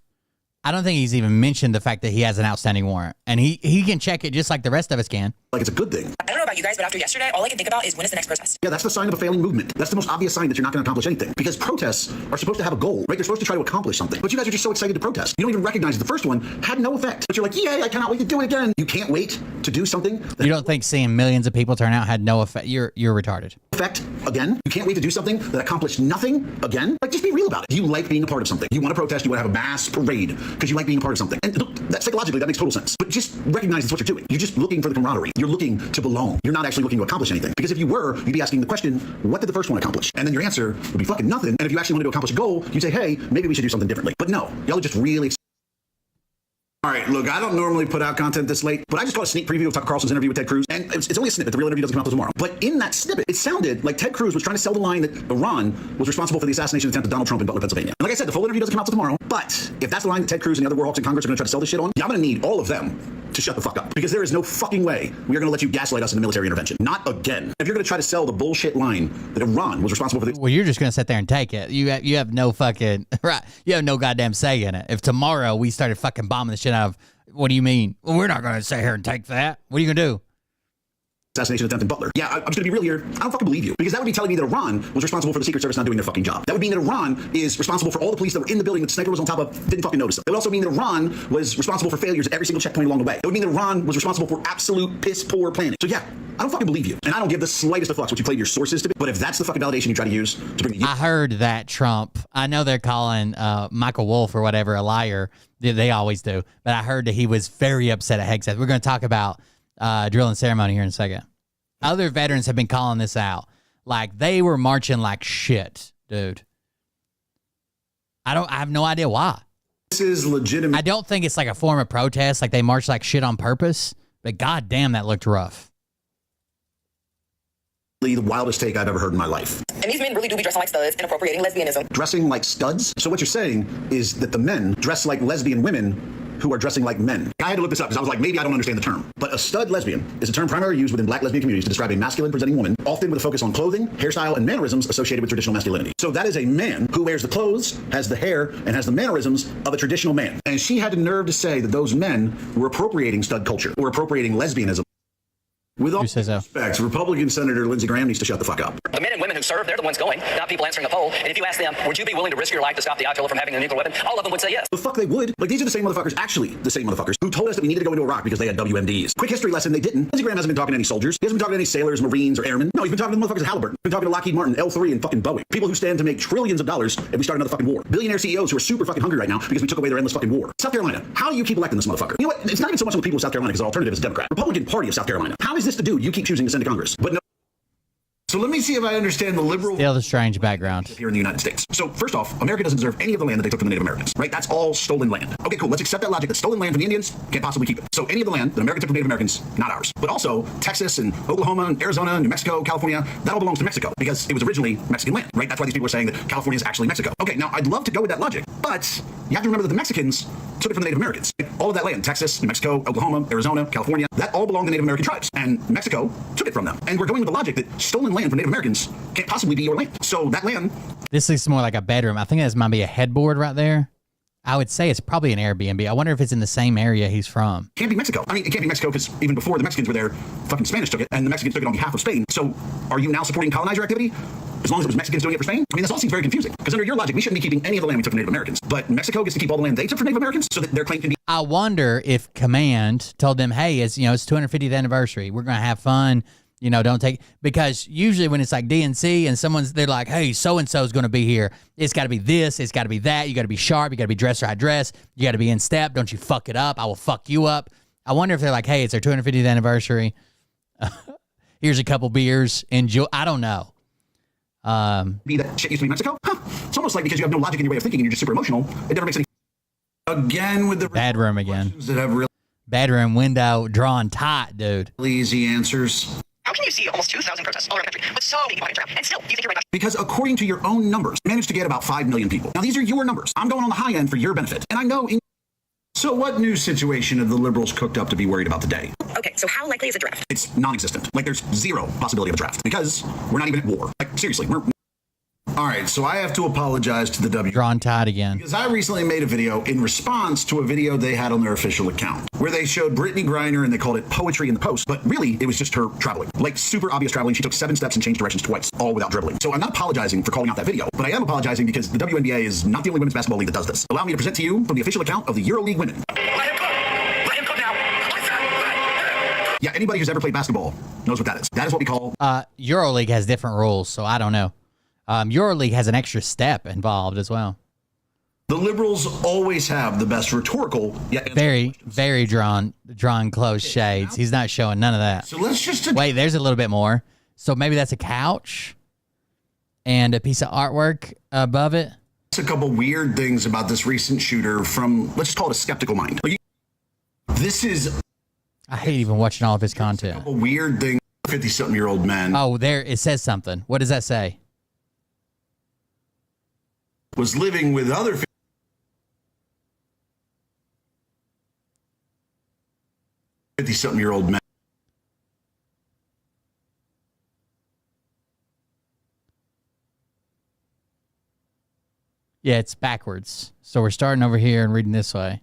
the fact that he has an outstanding warrant. And he can check it just like the rest of us can. Like it's a good thing. I don't know about you guys, but after yesterday, all I can think about is when is the next protest? Yeah, that's the sign of a failing movement. That's the most obvious sign that you're not going to accomplish anything. Because protests are supposed to have a goal, right? They're supposed to try to accomplish something. But you guys are just so excited to protest. You don't even recognize the first one had no effect. But you're like, yay, I cannot wait to do it again. You can't wait to do something. You don't think seeing millions of people turn out had no effect? You're retarded. Effect again. You can't wait to do something that accomplished nothing again. Like, just be real about it. You like being a part of something. You want to protest. You want to have a mass parade because you like being a part of something. And look, that psychologically, that makes total sense. But just recognize it's what you're doing. You're just looking for the camaraderie. You're looking to belong. You're not actually looking to accomplish anything. Because if you were, you'd be asking the question, what did the first one accomplish? And then your answer would be fucking nothing. And if you actually wanted to accomplish a goal, you'd say, hey, maybe we should do something differently. But no, y'all are just really... All right, look, I don't normally put out content this late, but I just got a sneak preview of Tucker Carlson's interview with Ted Cruz, and it's only a snippet. The real interview doesn't come out till tomorrow. But in that snippet, it sounded like Ted Cruz was trying to sell the line that Iran was responsible for the assassination attempt of Donald Trump in Butler, Pennsylvania. And like I said, the full interview doesn't come out till tomorrow, but if that's the line that Ted Cruz and the other warhawks in Congress are going to try to sell this shit on, y'all going to need all of them to shut the fuck up. Because there is no fucking way we are going to let you gaslight us into military intervention. Not again. If you're going to try to sell the bullshit line that Iran was responsible for the... Well, you're just going to sit there and take it. You have no fucking... Right. You have no goddamn say in it. If tomorrow we started fucking bombing the shit out of... What do you mean? Well, we're not going to sit here and take that. What are you going to do? assassination attempt in Butler. Yeah, I'm just gonna be real here. I don't fucking believe you, because that would be telling me that Iran was responsible for the Secret Service not doing their fucking job. That would mean that Iran is responsible for all the police that were in the building that the sniper was on top of, didn't fucking notice them. It would also mean that Iran was responsible for failures at every single checkpoint along the way. It would mean that Iran was responsible for absolute piss poor planning. So yeah, I don't fucking believe you, and I don't give the slightest of fucks what you claim your sources to be. But if that's the fucking validation you try to use to bring the I heard that Trump, I know they're calling Michael Wolff or whatever a liar. They always do. But I heard that he was very upset at Hegseth. We're going to talk about drill and ceremony here in a second. Other veterans have been calling this out. Like, they were marching like shit, dude. I have no idea why. This is legitimate. I don't think it's like a form of protest, like they march like shit on purpose. But goddamn, that looked rough. The wildest take I've ever heard in my life. And these men really do be dressing like studs and appropriating lesbianism. Dressing like studs? So what you're saying is that the men dress like lesbian women who are dressing like men. I had to look this up because I was like, maybe I don't understand the term. But a stud lesbian is a term primarily used within black lesbian communities to describe a masculine presenting woman, often with a focus on clothing, hairstyle, and mannerisms associated with traditional masculinity. So that is a man who wears the clothes, has the hair, and has the mannerisms of a traditional man. And she had the nerve to say that those men were appropriating stud culture or appropriating lesbianism. With all respect, Republican Senator Lindsey Graham needs to shut the fuck up. The men and women who serve, they're the ones going, not people answering a poll. And if you ask them, would you be willing to risk your life to stop the Ayatollah from having a nuclear weapon? All of them would say yes. The fuck they would. Like, these are the same motherfuckers, actually the same motherfuckers, who told us that we needed to go into Iraq because they had WMDs. Quick history lesson, they didn't. Lindsey Graham hasn't been talking to any soldiers. He hasn't been talking to any sailors, Marines, or airmen. No, he's been talking to the motherfuckers at Halliburton. He's been talking to Lockheed Martin, L3, and fucking Boeing. People who stand to make trillions of dollars if we start another fucking war. Billionaire CEOs who are super fucking hungry right now because we took away their endless fucking war. South Carolina, how do you keep electing this motherfucker? You know what? It's not even so much of the people of South Carolina because the alternative is Democrat. Republican Party of South Carolina. How is this the dude you keep choosing to send to Congress? But no. So let me see if I understand the liberal... Still the strange background. ...here in the United States. So first off, America doesn't deserve any of the land that they took from the Native Americans, right? That's all stolen land. Okay, cool. Let's accept that logic that stolen land from the Indians can't possibly keep it. So any of the land that America took from Native Americans, not ours. But also, Texas and Oklahoma and Arizona, New Mexico, California, that all belongs to Mexico because it was originally Mexican land, right? That's why these people are saying that California is actually Mexico. Okay, now I'd love to go with that logic, but you have to remember that the Mexicans took it from the Native Americans. All of that land, Texas, New Mexico, Oklahoma, Arizona, California, that all belonged to Native American tribes. And Mexico took it from them. And we're going with the logic that stolen land from Native Americans can't possibly be your land. So that land... This looks more like a bedroom. I think this might be a headboard right there. I would say it's probably an Airbnb. I wonder if it's in the same area he's from. Can't be Mexico. I mean, it can't be Mexico because even before the Mexicans were there, fucking Spanish took it, and the Mexicans took it on behalf of Spain. So are you now supporting colonizer activity as long as it was Mexicans doing it for Spain? I mean, this all seems very confusing because under your logic, we shouldn't be keeping any of the land we took from Native Americans. But Mexico gets to keep all the land they took from Native Americans so that their claim can be... I wonder if Command told them, hey, it's 250th anniversary. We're going to have fun. Don't take, because usually when it's like DNC and they're like, hey, so-and-so is going to be here. It's got to be this. It's got to be that. You got to be sharp. You got to be dressed right dress. You got to be in step. Don't you fuck it up. I will fuck you up. I wonder if they're like, hey, it's our 250th anniversary. Here's a couple beers. Enjoy. I don't know. Be that shit used to be Mexico? Huh. It's almost like because you have no logic in your way of thinking and you're just super emotional, it never makes any... Again with the... Bad room again. That have really... Bedroom window drawn tight, dude. Easy answers. How can you see almost 2,000 protests all around the country with so many people having and still you think you're right? Because according to your own numbers, you managed to get about 5 million people. Now, these are your numbers. I'm going on the high end for your benefit. And I know... So what new situation have the liberals cooked up to be worried about today? Okay, so how likely is a draft? It's non-existent. Like, there's zero possibility of a draft because we're not even at war. Like, seriously, we're... All right, so I have to apologize to the W. Drawn tight again. Because I recently made a video in response to a video they had on their official account where they showed Brittany Griner and they called it poetry in the post. But really, it was just her traveling. Like super obvious traveling. She took 7 steps and changed directions twice, all without dribbling. So I'm not apologizing for calling out that video, but I am apologizing because the WNBA is not the only women's basketball league that does this. Allow me to present to you from the official account of the EuroLeague women. Let him go! Let him go now! Yeah, anybody who's ever played basketball knows what that is. That is what we call... EuroLeague has different rules, so I don't know. EuroLeague has an extra step involved as well. The liberals always have the best rhetorical, yet very drawn close shades. He's not showing none of that. So let's just wait. There's a little bit more. So maybe that's a couch and a piece of artwork above it. A couple weird things about this recent shooter from, let's just call it a skeptical mind. This is... I hate even watching all of his content. A couple weird thing. 50-something-year-old men. Oh, there it says something. What does that say? Was living with other 50-something-year-old men. Yeah, it's backwards. So we're starting over here and reading this way.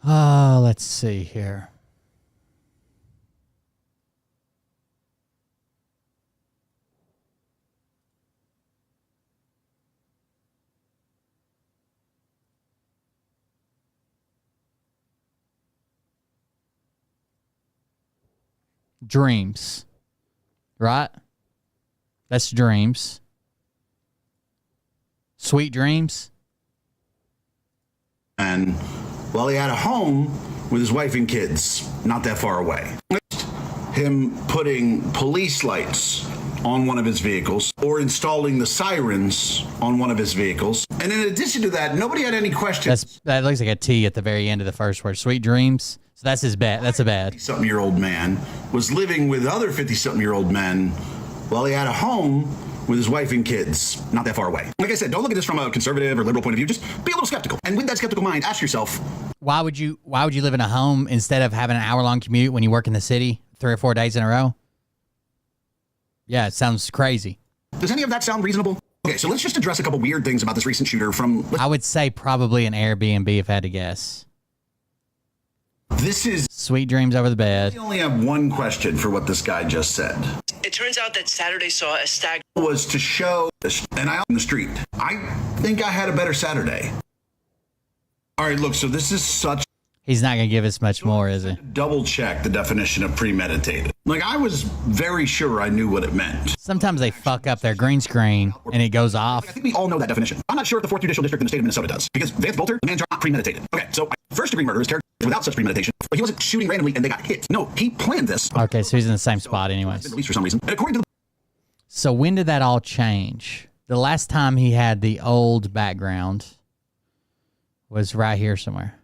Oh, let's see here. Dreams. Right? That's dreams. Sweet dreams. And while he had a home with his wife and kids, not that far away. Him putting police lights on one of his vehicles or installing the sirens on one of his vehicles. And in addition to that, nobody had any questions. That looks like a T at the very end of the first word. Sweet dreams. So that's his bad. That's a bad. 50-something-year-old man was living with other 50-something-year-old men while he had a home with his wife and kids, not that far away. Like I said, don't look at this from a conservative or liberal point of view. Just be a little skeptical. And with that skeptical mind, ask yourself, why would you live in a home instead of having an hour-long commute when you work in the city 3 or 4 days in a row? Yeah, it sounds crazy. Does any of that sound reasonable? Okay, so let's just address a couple weird things about this recent shooter from... I would say probably an Airbnb if I had to guess. This is... Sweet dreams over the bed. I only have one question for what this guy just said. It turns out that Saturday saw a stag... was to show this, and I out in the street. I think I had a better Saturday. All right, look, so this is such... He's not going to give us much more, is he? Double check the definition of premeditated. Like, I was very sure I knew what it meant. Sometimes they fuck up their green screen and it goes off. I think we all know that definition. I'm not sure if the 4th Judicial District in the state of Minnesota does, because Vance Bolter, the man's not premeditated. Okay, so first-degree murder is characterized without such premeditation, but he wasn't shooting randomly and they got hit. No, he planned this. Okay, so he's in the same spot anyways. Released for some reason. And according to the... So when did that all change? The last time he had the old background was right here somewhere.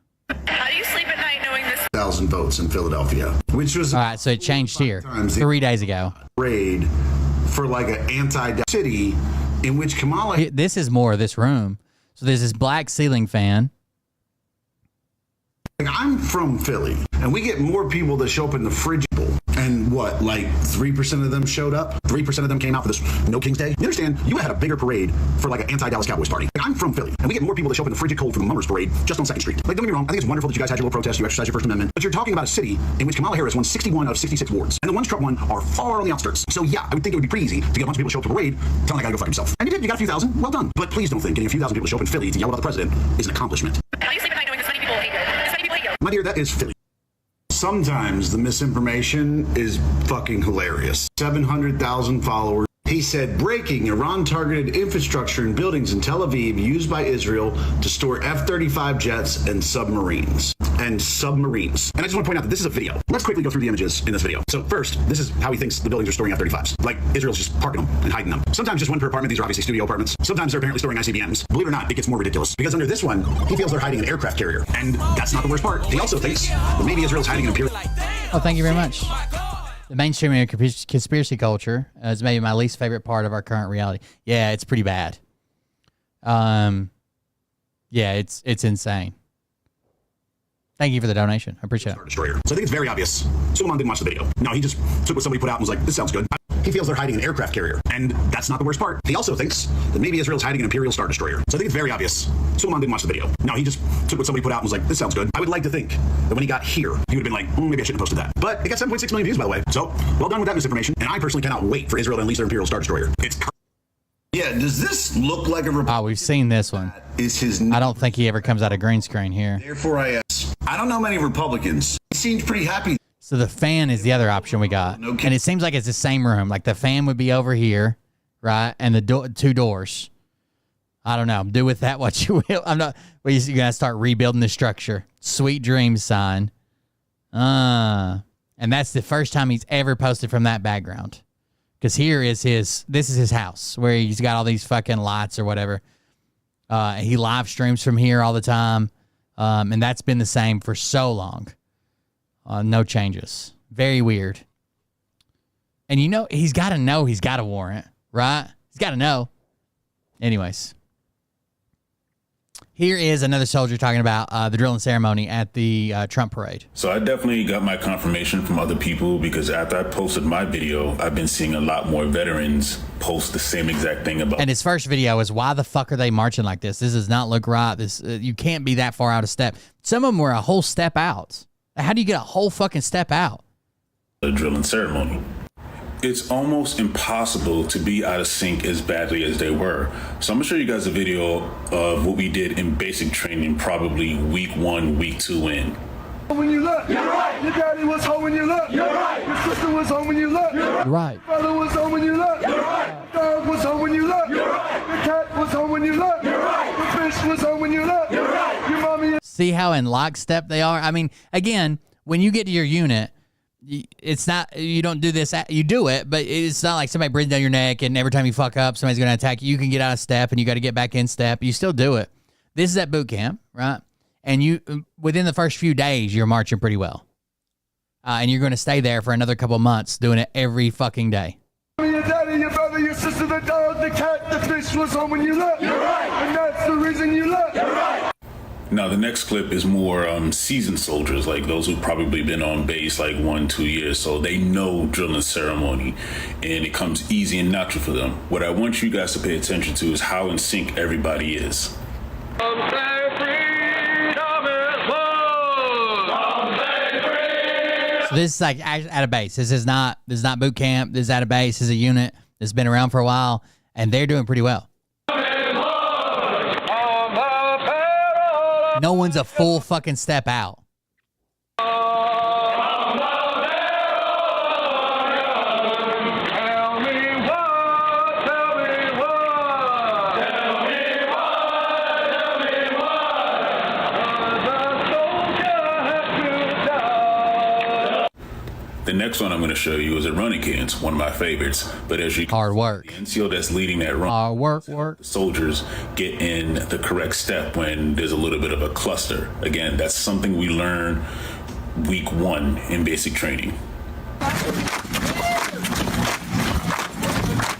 How do you sleep at night knowing this? 1,000 votes in Philadelphia, which was... All right, so it changed here 3 days ago. Parade for like an anti-city in which Kamala... This is more of this room. So there's this black ceiling fan. I'm from Philly, and we get more people that show up in the fridge. And what, like 3% of them showed up? 3% of them came out for this No King's Day? You understand? You had a bigger parade for like an anti-Dallas Cowboys party. Like, I'm from Philly, and we get more people that show up in the frigid cold for the Mummers Parade just on 2nd Street. Like, don't get me wrong, I think it's wonderful that you guys had your little protest, you exercised your First Amendment, but you're talking about a city in which Kamala Harris won 61 out of 66 wards, and the ones Trump won are far on the outskirts. So yeah, I would think it would be pretty easy to get a bunch of people to show up to a parade telling the guy to go fuck himself. And you did, you got a few thousand, well done. But please don't think getting a few thousand people to show up in Philly to yell about the president is an accomplishment. How do you sleep at night knowing this many people hate you? This many people hate you? My dear, that is Philly. Sometimes the misinformation is fucking hilarious. 700,000 followers. He said, breaking, Iran targeted infrastructure and buildings in Tel Aviv used by Israel to store F-35 jets and submarines. And I just want to point out that this is a video. Let's quickly go through the images in this video. So first, this is how he thinks the buildings are storing F-35s. Like, Israel's just parking them and hiding them. Sometimes just one per apartment. These are obviously studio apartments. Sometimes they're apparently storing ICBMs. Believe it or not, it gets more ridiculous. Because under this one, he feels they're hiding an aircraft carrier. And that's not the worst part. He also thinks that maybe Israel's hiding an imperial... Oh, thank you very much. The mainstreaming of conspiracy culture is maybe my least favorite part of our current reality. Yeah, it's pretty bad. Yeah, it's insane. Thank you for the donation. I appreciate it. Destroyer. So I think it's very obvious. Suleiman didn't watch the video. No, he just took what somebody put out and was like, this sounds good. He feels they're hiding an aircraft carrier. And that's not the worst part. He also thinks that maybe Israel's hiding an Imperial Star Destroyer. So I think it's very obvious. Suleiman didn't watch the video. No, he just took what somebody put out and was like, this sounds good. I would like to think that when he got here, he would have been like, maybe I shouldn't have posted that. But it got 7.6 million views, by the way. So well done with that misinformation. And I personally cannot wait for Israel to unleash their Imperial Star Destroyer. It's... Yeah, does this look like a... Oh, we've seen this one. Is his... I don't think he ever comes out of green screen here. Therefore, I don't know many Republicans. He seems pretty happy. So the fan is the other option we got. And it seems like it's the same room. Like the fan would be over here, right? And the two doors. I don't know. Do with that what you will. I'm not... Well, you're going to start rebuilding the structure. Sweet dreams sign. And that's the first time he's ever posted from that background. Because here is this is his house where he's got all these fucking lights or whatever. He live streams from here all the time. And that's been the same for so long. No changes. Very weird. And you know, he's got to know he's got a warrant, right? He's got to know. Anyways. Here is another soldier talking about the drilling ceremony at the Trump parade. So I definitely got my confirmation from other people, because after I posted my video, I've been seeing a lot more veterans post the same exact thing about. And his first video is, why the fuck are they marching like this? This does not look right. This you can't be that far out of step. Some of them were a whole step out. How do you get a whole fucking step out? The drilling ceremony. It's almost impossible to be out of sync as badly as they were. So I'm gonna show you guys a video of what we did in basic training, probably week 1, week 2 in. When you look, you're right. Your daddy was home when you look, you're right. Your sister was home when you look, you're right. Your brother was home when you look, you're right. Your dog was home when you look, you're right. Your cat was home when you look, you're right. Your fish was home when you look, you're right. Your mommy. See how in lockstep they are? I mean, again, when you get to your unit, it's not, you don't do this, you do it, but it's not like somebody breathing down your neck and every time you fuck up, somebody's going to attack you. You can get out of step and you got to get back in step. You still do it. This is at boot camp, right? And you, within the first few days, you're marching pretty well. And you're going to stay there for another couple months doing it every fucking day. Your daddy, your brother, your sister, the dog, the cat, the fish was home when you look, you're right. And that's the reason you look, you're right. Now, the next clip is more seasoned soldiers, like those who've probably been on base like 1-2 years, so they know drilling ceremony, and it comes easy and natural for them. What I want you guys to pay attention to is how in sync everybody is. So this is like at a base. This is not boot camp. This is at a base. This is a unit that's been around for a while, and they're doing pretty well. No one's a full fucking step out. The next one I'm going to show you is a running cadence, one of my favorites. But as you hard work, the NCO that's leading that run, hard work. The soldiers get in the correct step when there's a little bit of a cluster. Again, that's something we learn week 1 in basic training.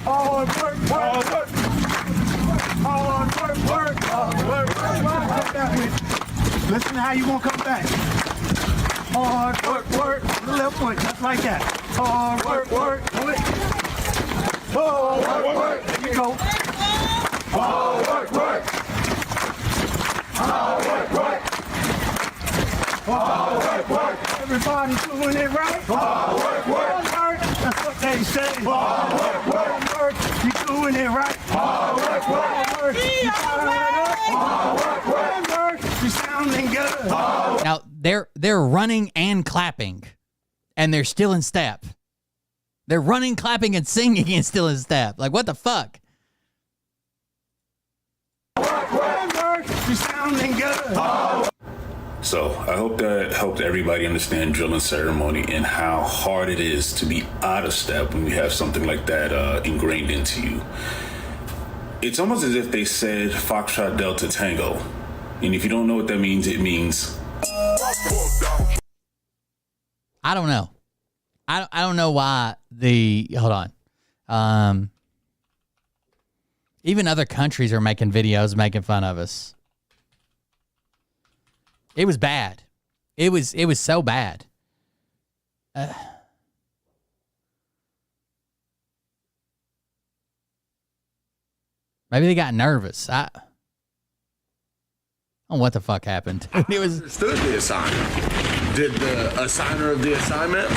Hard work, hard work. Hard work, hard work. Listen to how you won't come back. Hard work, the left foot, just like that. Hard work, do it. Hard work, there you go. Hard work. Hard work. Everybody doing it right. Hard work. That's what they say. Hard work. You doing it right. Hard work. You Hard work. You sounding good. Now they're running and clapping, and they're still in step. They're running, clapping, and singing, and still in step. Like, what the fuck? You sounding good. So I hope that helped everybody understand drilling ceremony and how hard it is to be out of step when you have something like that ingrained into you. It's almost as if they said Foxtrot Delta Tango. And if you don't know what that means, it means... I don't know. I don't know why hold on. Even other countries are making videos making fun of us. It was bad. It was so bad. Maybe they got nervous. I don't know what the fuck happened. It was understood the assignment. Did the assigner of the assignment?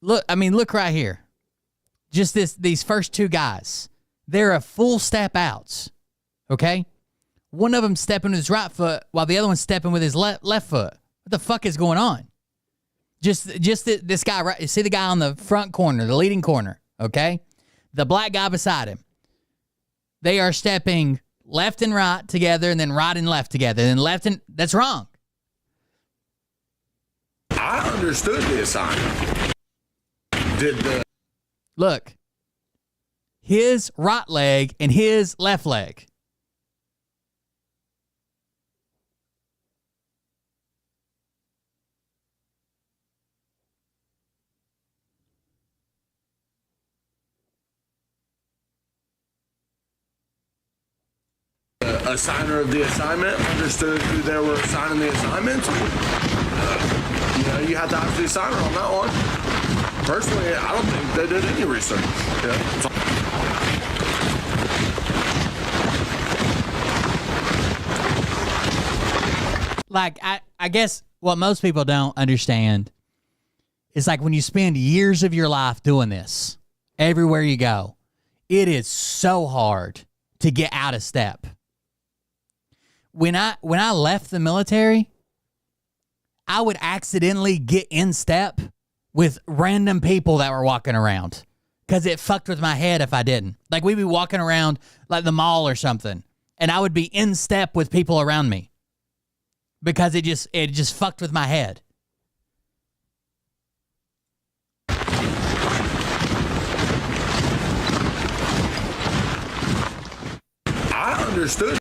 Look right here. Just these first 2 guys. They're a full step outs. Okay? One of them stepping with his right foot while the other one's stepping with his left foot. What the fuck is going on? Just this guy, right? You see the guy on the front corner, the leading corner, okay? The black guy beside him. They are stepping left and right together, and then right and left together, and left and... That's wrong. I understood the assignment. Look. His right leg and his left leg. assigner of the assignment understood who they were assigning the assignment to. You had to ask the assigner on that one. Personally, I don't think they did any research. Yeah. Like, I guess what most people don't understand is like when you spend years of your life doing this, everywhere you go, it is so hard to get out of step. When I left the military, I would accidentally get in step with random people that were walking around because it fucked with my head if I didn't. Like, we'd be walking around like the mall or something, and I would be in step with people around me because it just fucked with my head. I understood.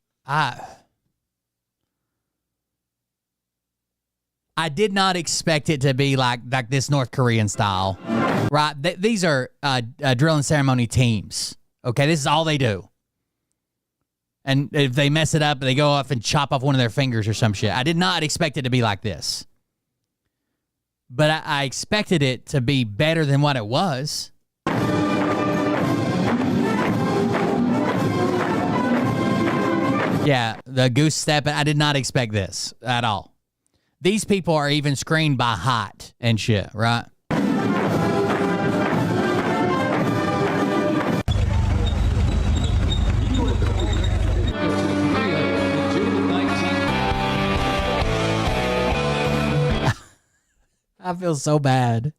I did not expect it to be like this North Korean style, right? These are drill and ceremony teams. Okay, this is all they do. And if they mess it up, they go off and chop off one of their fingers or some shit. I did not expect it to be like this. But I expected it to be better than what it was. Yeah, the goose step, I did not expect this at all. These people are even screened by height and shit, right? I feel so bad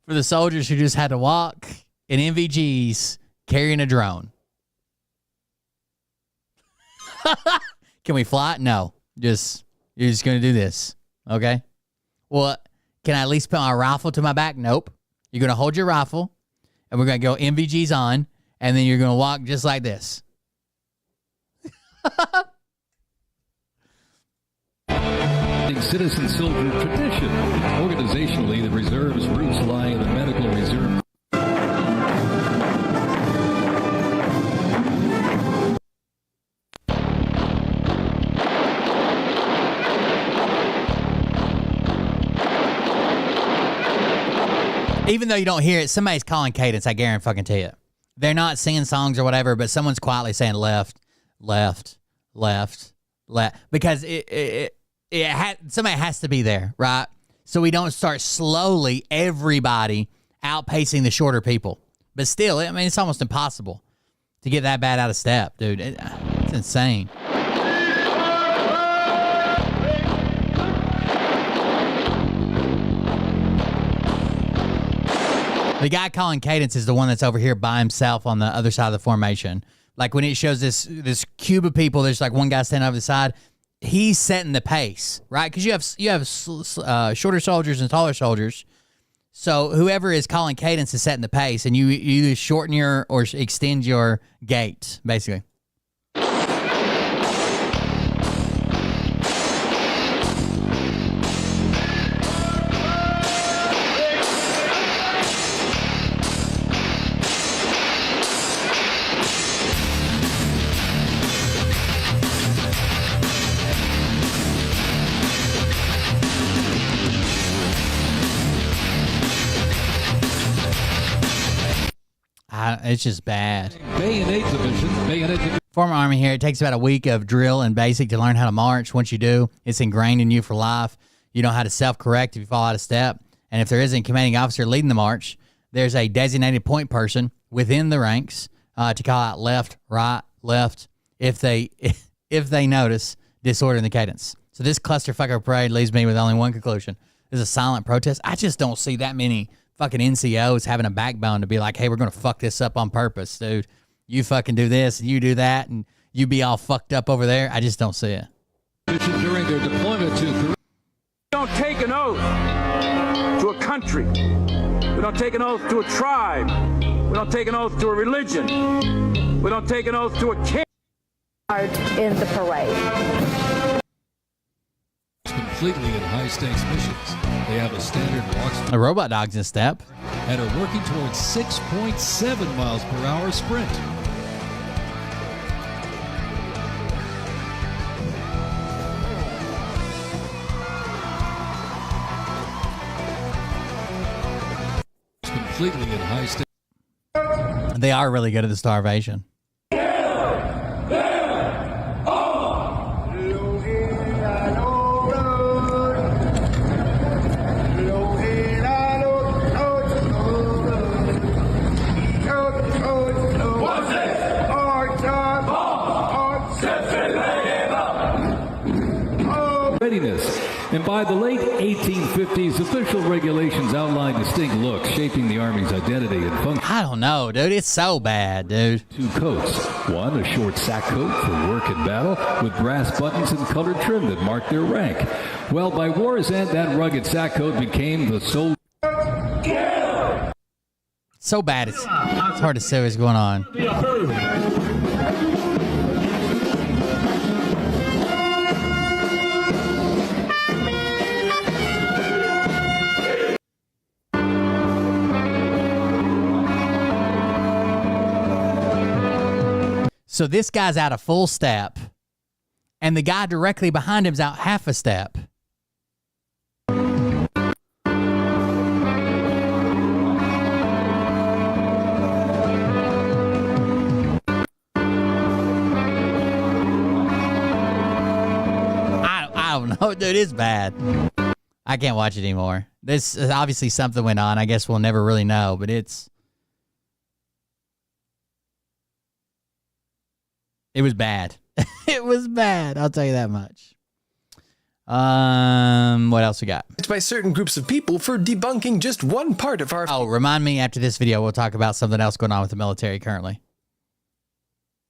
for the soldiers who just had to walk in NVGs carrying a drone. Can we fly? No. You're just going to do this. Okay? Well, can I at least put my rifle to my back? Nope. You're going to hold your rifle, and we're going to go NVGs on, and then you're going to walk just like this. Citizen soldier tradition. Organizationally, the reserve's roots lie in the medical reserve. Even though you don't hear it, somebody's calling cadence, I guarantee you. They're not singing songs or whatever, but someone's quietly saying left, left, left, left. Because somebody has to be there, right? So we don't start slowly, everybody outpacing the shorter people. But still, I mean, it's almost impossible to get that bad out of step, dude. It's insane. The guy calling cadence is the one that's over here by himself on the other side of the formation. Like when it shows this cube of people, there's like one guy standing over the side. He's setting the pace, right? Because you have shorter soldiers and taller soldiers. So whoever is calling cadence is setting the pace, and you either shorten your or extend your gait, basically. It's just bad. Bayonet division. Former Army here. It takes about a week of drill and basic to learn how to march. Once you do, it's ingrained in you for life. You know how to self-correct if you fall out of step. And if there isn't a commanding officer leading the march, there's a designated point person within the ranks to call out left, right, left if they notice disorder in the cadence. So this clusterfucker parade leaves me with only one conclusion. There's a silent protest. I just don't see that many fucking NCOs having a backbone to be like, hey, we're going to fuck this up on purpose, dude. You fucking do this and you do that and you be all fucked up over there. I just don't see it. During their deployment to Korea. We don't take an oath to a country. We don't take an oath to a tribe. We don't take an oath to a religion. We don't take an oath to a king. In the parade. Completely in high-stakes missions. They have a standard walk. A robot dog's in step. And are working towards 6.7 miles per hour sprint. completely in high stakes. They are really good at the starvation. Readiness. And by the late 1850s, official regulations outlined distinct looks shaping the Army's identity and function. I don't know, dude. It's so bad, dude. 2 coats. One, a short sack coat for work and battle with brass buttons and colored trim that marked their rank. Well, by war's end, that rugged sack coat became the sole. So bad, it's hard to say what's going on. So this guy's out a full step, and the guy directly behind him's out half a step. I don't know, dude. It's bad. I can't watch it anymore. This obviously something went on. I guess we'll never really know, but it was bad. It was bad. I'll tell you that much. What else we got? It's by certain groups of people for debunking just one part of our... Oh, remind me after this video, we'll talk about something else going on with the military currently.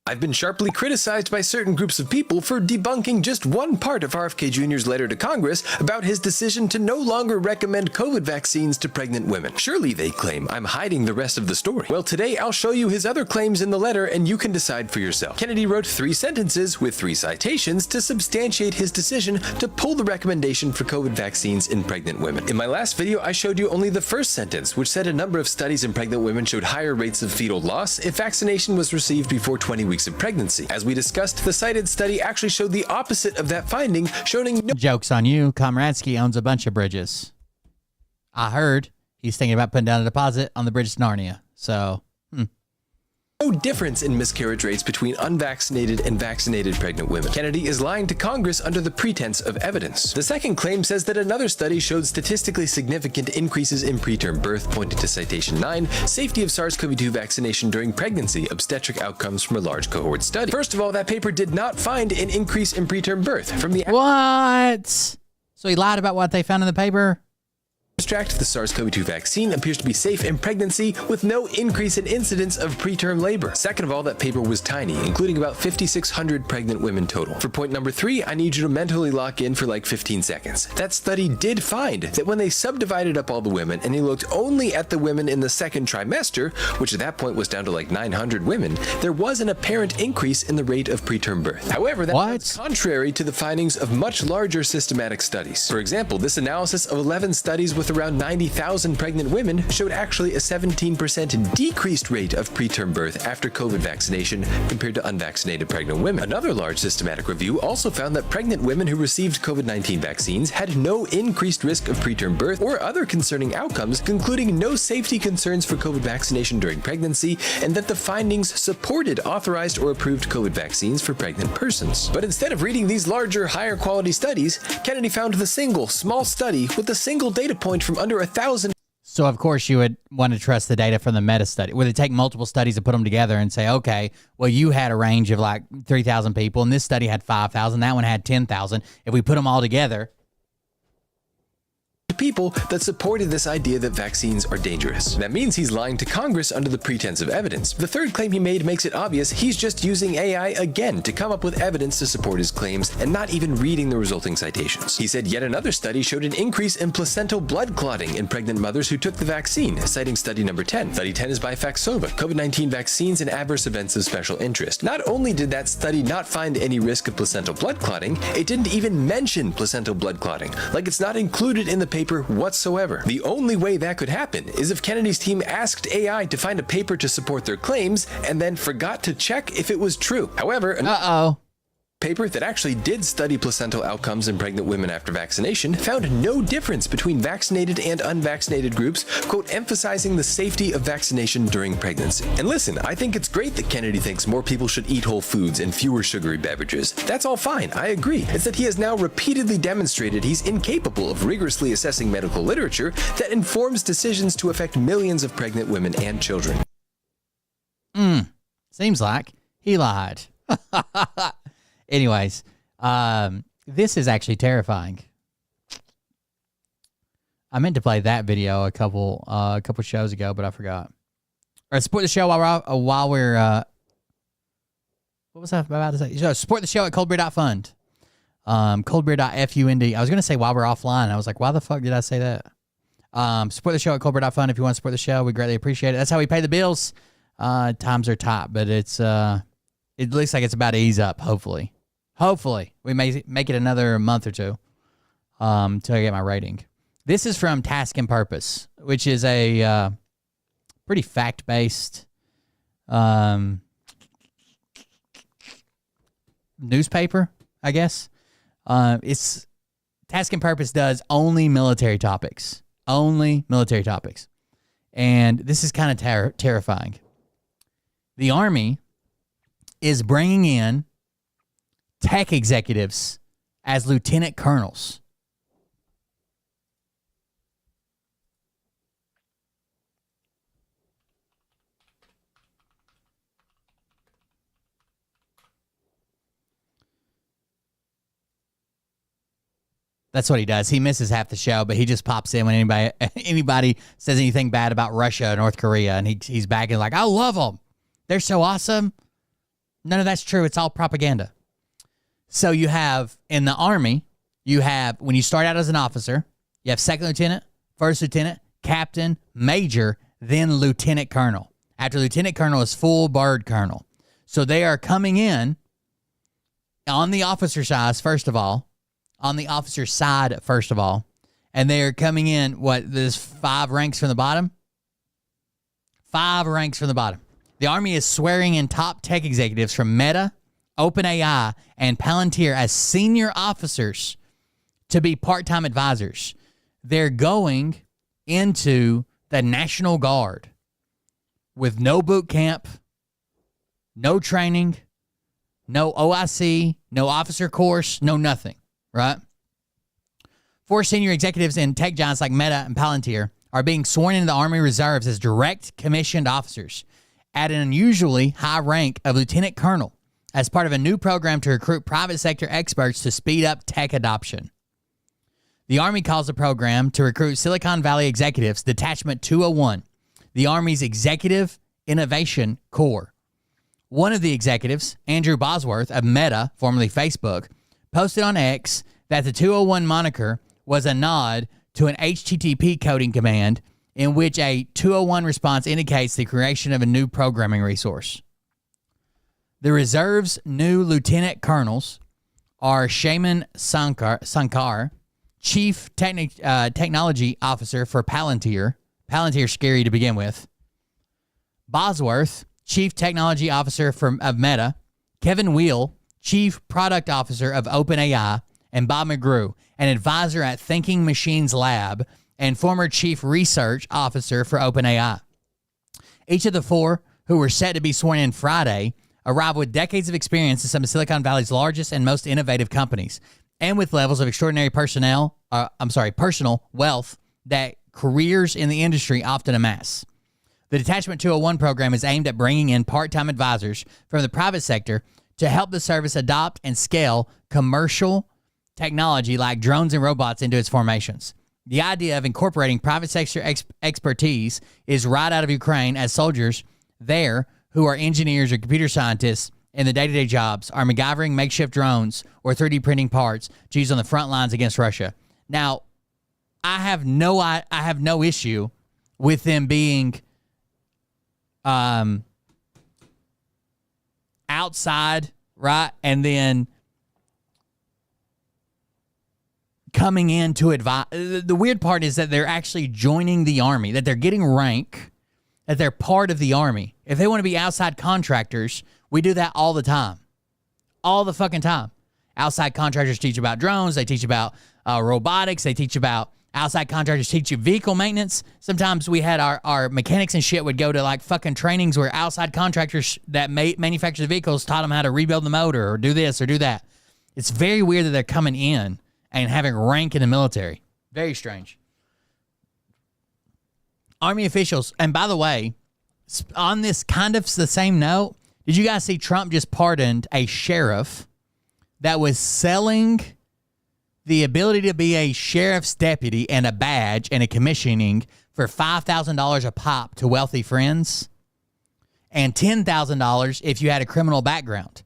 I've been sharply criticized by certain groups of people for debunking just one part of RFK Jr.'s letter to Congress about his decision to no longer recommend COVID vaccines to pregnant women. Surely, they claim, I'm hiding the rest of the story. Well, today I'll show you his other claims in the letter and you can decide for yourself. Kennedy wrote 3 sentences with 3 citations to substantiate his decision to pull the recommendation for COVID vaccines in pregnant women. In my last video, I showed you only the first sentence, which said a number of studies in pregnant women showed higher rates of fetal loss if vaccination was received before 20 weeks of pregnancy. As we discussed, the cited study actually showed the opposite of that finding, showing no— Joke's on you. Komradsky owns a bunch of bridges. I heard he's thinking about putting down a deposit on the bridge to Narnia. So, no difference in miscarriage rates between unvaccinated and vaccinated pregnant women. Kennedy is lying to Congress under the pretense of evidence. The second claim says that another study showed statistically significant increases in preterm birth, pointing to citation 9, safety of SARS-CoV-2 vaccination during pregnancy, obstetric outcomes from a large cohort study. First of all, that paper did not find an increase in preterm birth. From the— What? So he lied about what they found in the paper? Abstract, the SARS-CoV-2 vaccine appears to be safe in pregnancy with no increase in incidence of preterm labor. Second of all, that paper was tiny, including about 5,600 pregnant women total. For point number 3, I need you to mentally lock in for like 15 seconds. That study did find that when they subdivided up all the women and they looked only at the women in the second trimester, which at that point was down to like 900 women, there was an apparent increase in the rate of preterm birth. However, that's contrary to the findings of much larger systematic studies. For example, this analysis of 11 studies with around 90,000 pregnant women showed actually a 17% decreased rate of preterm birth after COVID vaccination compared to unvaccinated pregnant women. Another large systematic review also found that pregnant women who received COVID-19 vaccines had no increased risk of preterm birth or other concerning outcomes, concluding no safety concerns for COVID vaccination during pregnancy, and that the findings supported authorized or approved COVID vaccines for pregnant persons. But instead of reading these larger, higher quality studies, Kennedy found the single, small study with a single data point from under 1,000. So, of course, you would want to trust the data from the meta study. Would they take multiple studies and put them together and say, okay, well, you had a range of like 3,000 people, and this study had 5,000, that one had 10,000. If we put them all together, people that supported this idea that vaccines are dangerous. That means he's lying to Congress under the pretense of evidence. The third claim he made makes it obvious he's just using AI again to come up with evidence to support his claims and not even reading the resulting citations. He said yet another study showed an increase in placental blood clotting in pregnant mothers who took the vaccine, citing study number 10. Study 10 is by Faxova, COVID-19 vaccines and adverse events of special interest. Not only did that study not find any risk of placental blood clotting, it didn't even mention placental blood clotting, like it's not included in the paper whatsoever. The only way that could happen is if Kennedy's team asked AI to find a paper to support their claims and then forgot to check if it was true. However, paper that actually did study placental outcomes in pregnant women after vaccination found no difference between vaccinated and unvaccinated groups, quote, emphasizing the safety of vaccination during pregnancy. And listen, I think it's great that Kennedy thinks more people should eat whole foods and fewer sugary beverages. That's all fine, I agree. It's that he has now repeatedly demonstrated he's incapable of rigorously assessing medical literature that informs decisions to affect millions of pregnant women and children. Seems like he lied. Anyways, this is actually terrifying. I meant to play that video a couple shows ago, but I forgot. All right, support the show while we're what was I about to say? So support the show at coldbeer.fund. Coldbeer.fund. I was going to say while we're offline. I was like, why the fuck did I say that? Support the show at coldbeer.fund if you want to support the show. We greatly appreciate it. That's how we pay the bills. Times are tight, but it looks like it's about to ease up, hopefully. Hopefully. We may make it another month or two until I get my rating. This is from Task and Purpose, which is a pretty fact-based newspaper, I guess. It's Task and Purpose does only military topics. Only military topics. And this is kind of terrifying. The Army is bringing in tech executives as lieutenant colonels. That's what he does. He misses half the show, but he just pops in when anybody says anything bad about Russia or North Korea, and he's back and like, I love them. They're so awesome. None of that's true. It's all propaganda. So you have, in the Army, you have, when you start out as an officer, you have second lieutenant, first lieutenant, captain, major, then lieutenant colonel. After lieutenant colonel is full bird colonel. So they are coming in on the officer side, first of all, and they are coming in, there's 5 ranks from the bottom? 5 ranks from the bottom. The Army is swearing in top tech executives from Meta, OpenAI, and Palantir as senior officers to be part-time advisors. They're going into the National Guard with no boot camp, no training, no OIC, no officer course, no nothing, right? 4 senior executives in tech giants like Meta and Palantir are being sworn into the Army Reserves as direct commissioned officers at an unusually high rank of lieutenant colonel as part of a new program to recruit private sector experts to speed up tech adoption. The Army calls the program to recruit Silicon Valley executives Detachment 201, the Army's Executive Innovation Corps. One of the executives, Andrew Bosworth of Meta, formerly Facebook, posted on X that the 201 moniker was a nod to an HTTP coding command in which a 201 response indicates the creation of a new programming resource. The reserve's new lieutenant colonels are Shaman Sankar, Chief Technology Officer for Palantir. Palantir's scary to begin with. Bosworth, Chief Technology Officer of Meta. Kevin Wheel, Chief Product Officer of OpenAI. And Bob McGrew, an advisor at Thinking Machines Lab and former Chief Research Officer for OpenAI. Each of the 4 who were set to be sworn in Friday arrived with decades of experience in some of Silicon Valley's largest and most innovative companies, and with levels of extraordinary personal wealth that careers in the industry often amass. The Detachment 201 program is aimed at bringing in part-time advisors from the private sector to help the service adopt and scale commercial technology like drones and robots into its formations. The idea of incorporating private sector expertise is right out of Ukraine, as soldiers there who are engineers or computer scientists in the day-to-day jobs are MacGyvering makeshift drones or 3D printing parts to use on the front lines against Russia. Now, I have no issue with them being outside, right, and then coming in to advise. The weird part is that they're actually joining the Army, that they're getting rank, that they're part of the Army. If they want to be outside contractors, we do that all the time. all the fucking time. Outside contractors teach about drones. They teach about robotics. They teach about outside contractors teach you vehicle maintenance. Sometimes we had our mechanics and shit would go to like fucking trainings where outside contractors that manufacture the vehicles taught them how to rebuild the motor or do this or do that. It's very weird that they're coming in and having rank in the military. Very strange. Army officials, and by the way, on this kind of the same note, did you guys see Trump just pardoned a sheriff that was selling the ability to be a sheriff's deputy and a badge and a commissioning for $5,000 a pop to wealthy friends and $10,000 if you had a criminal background?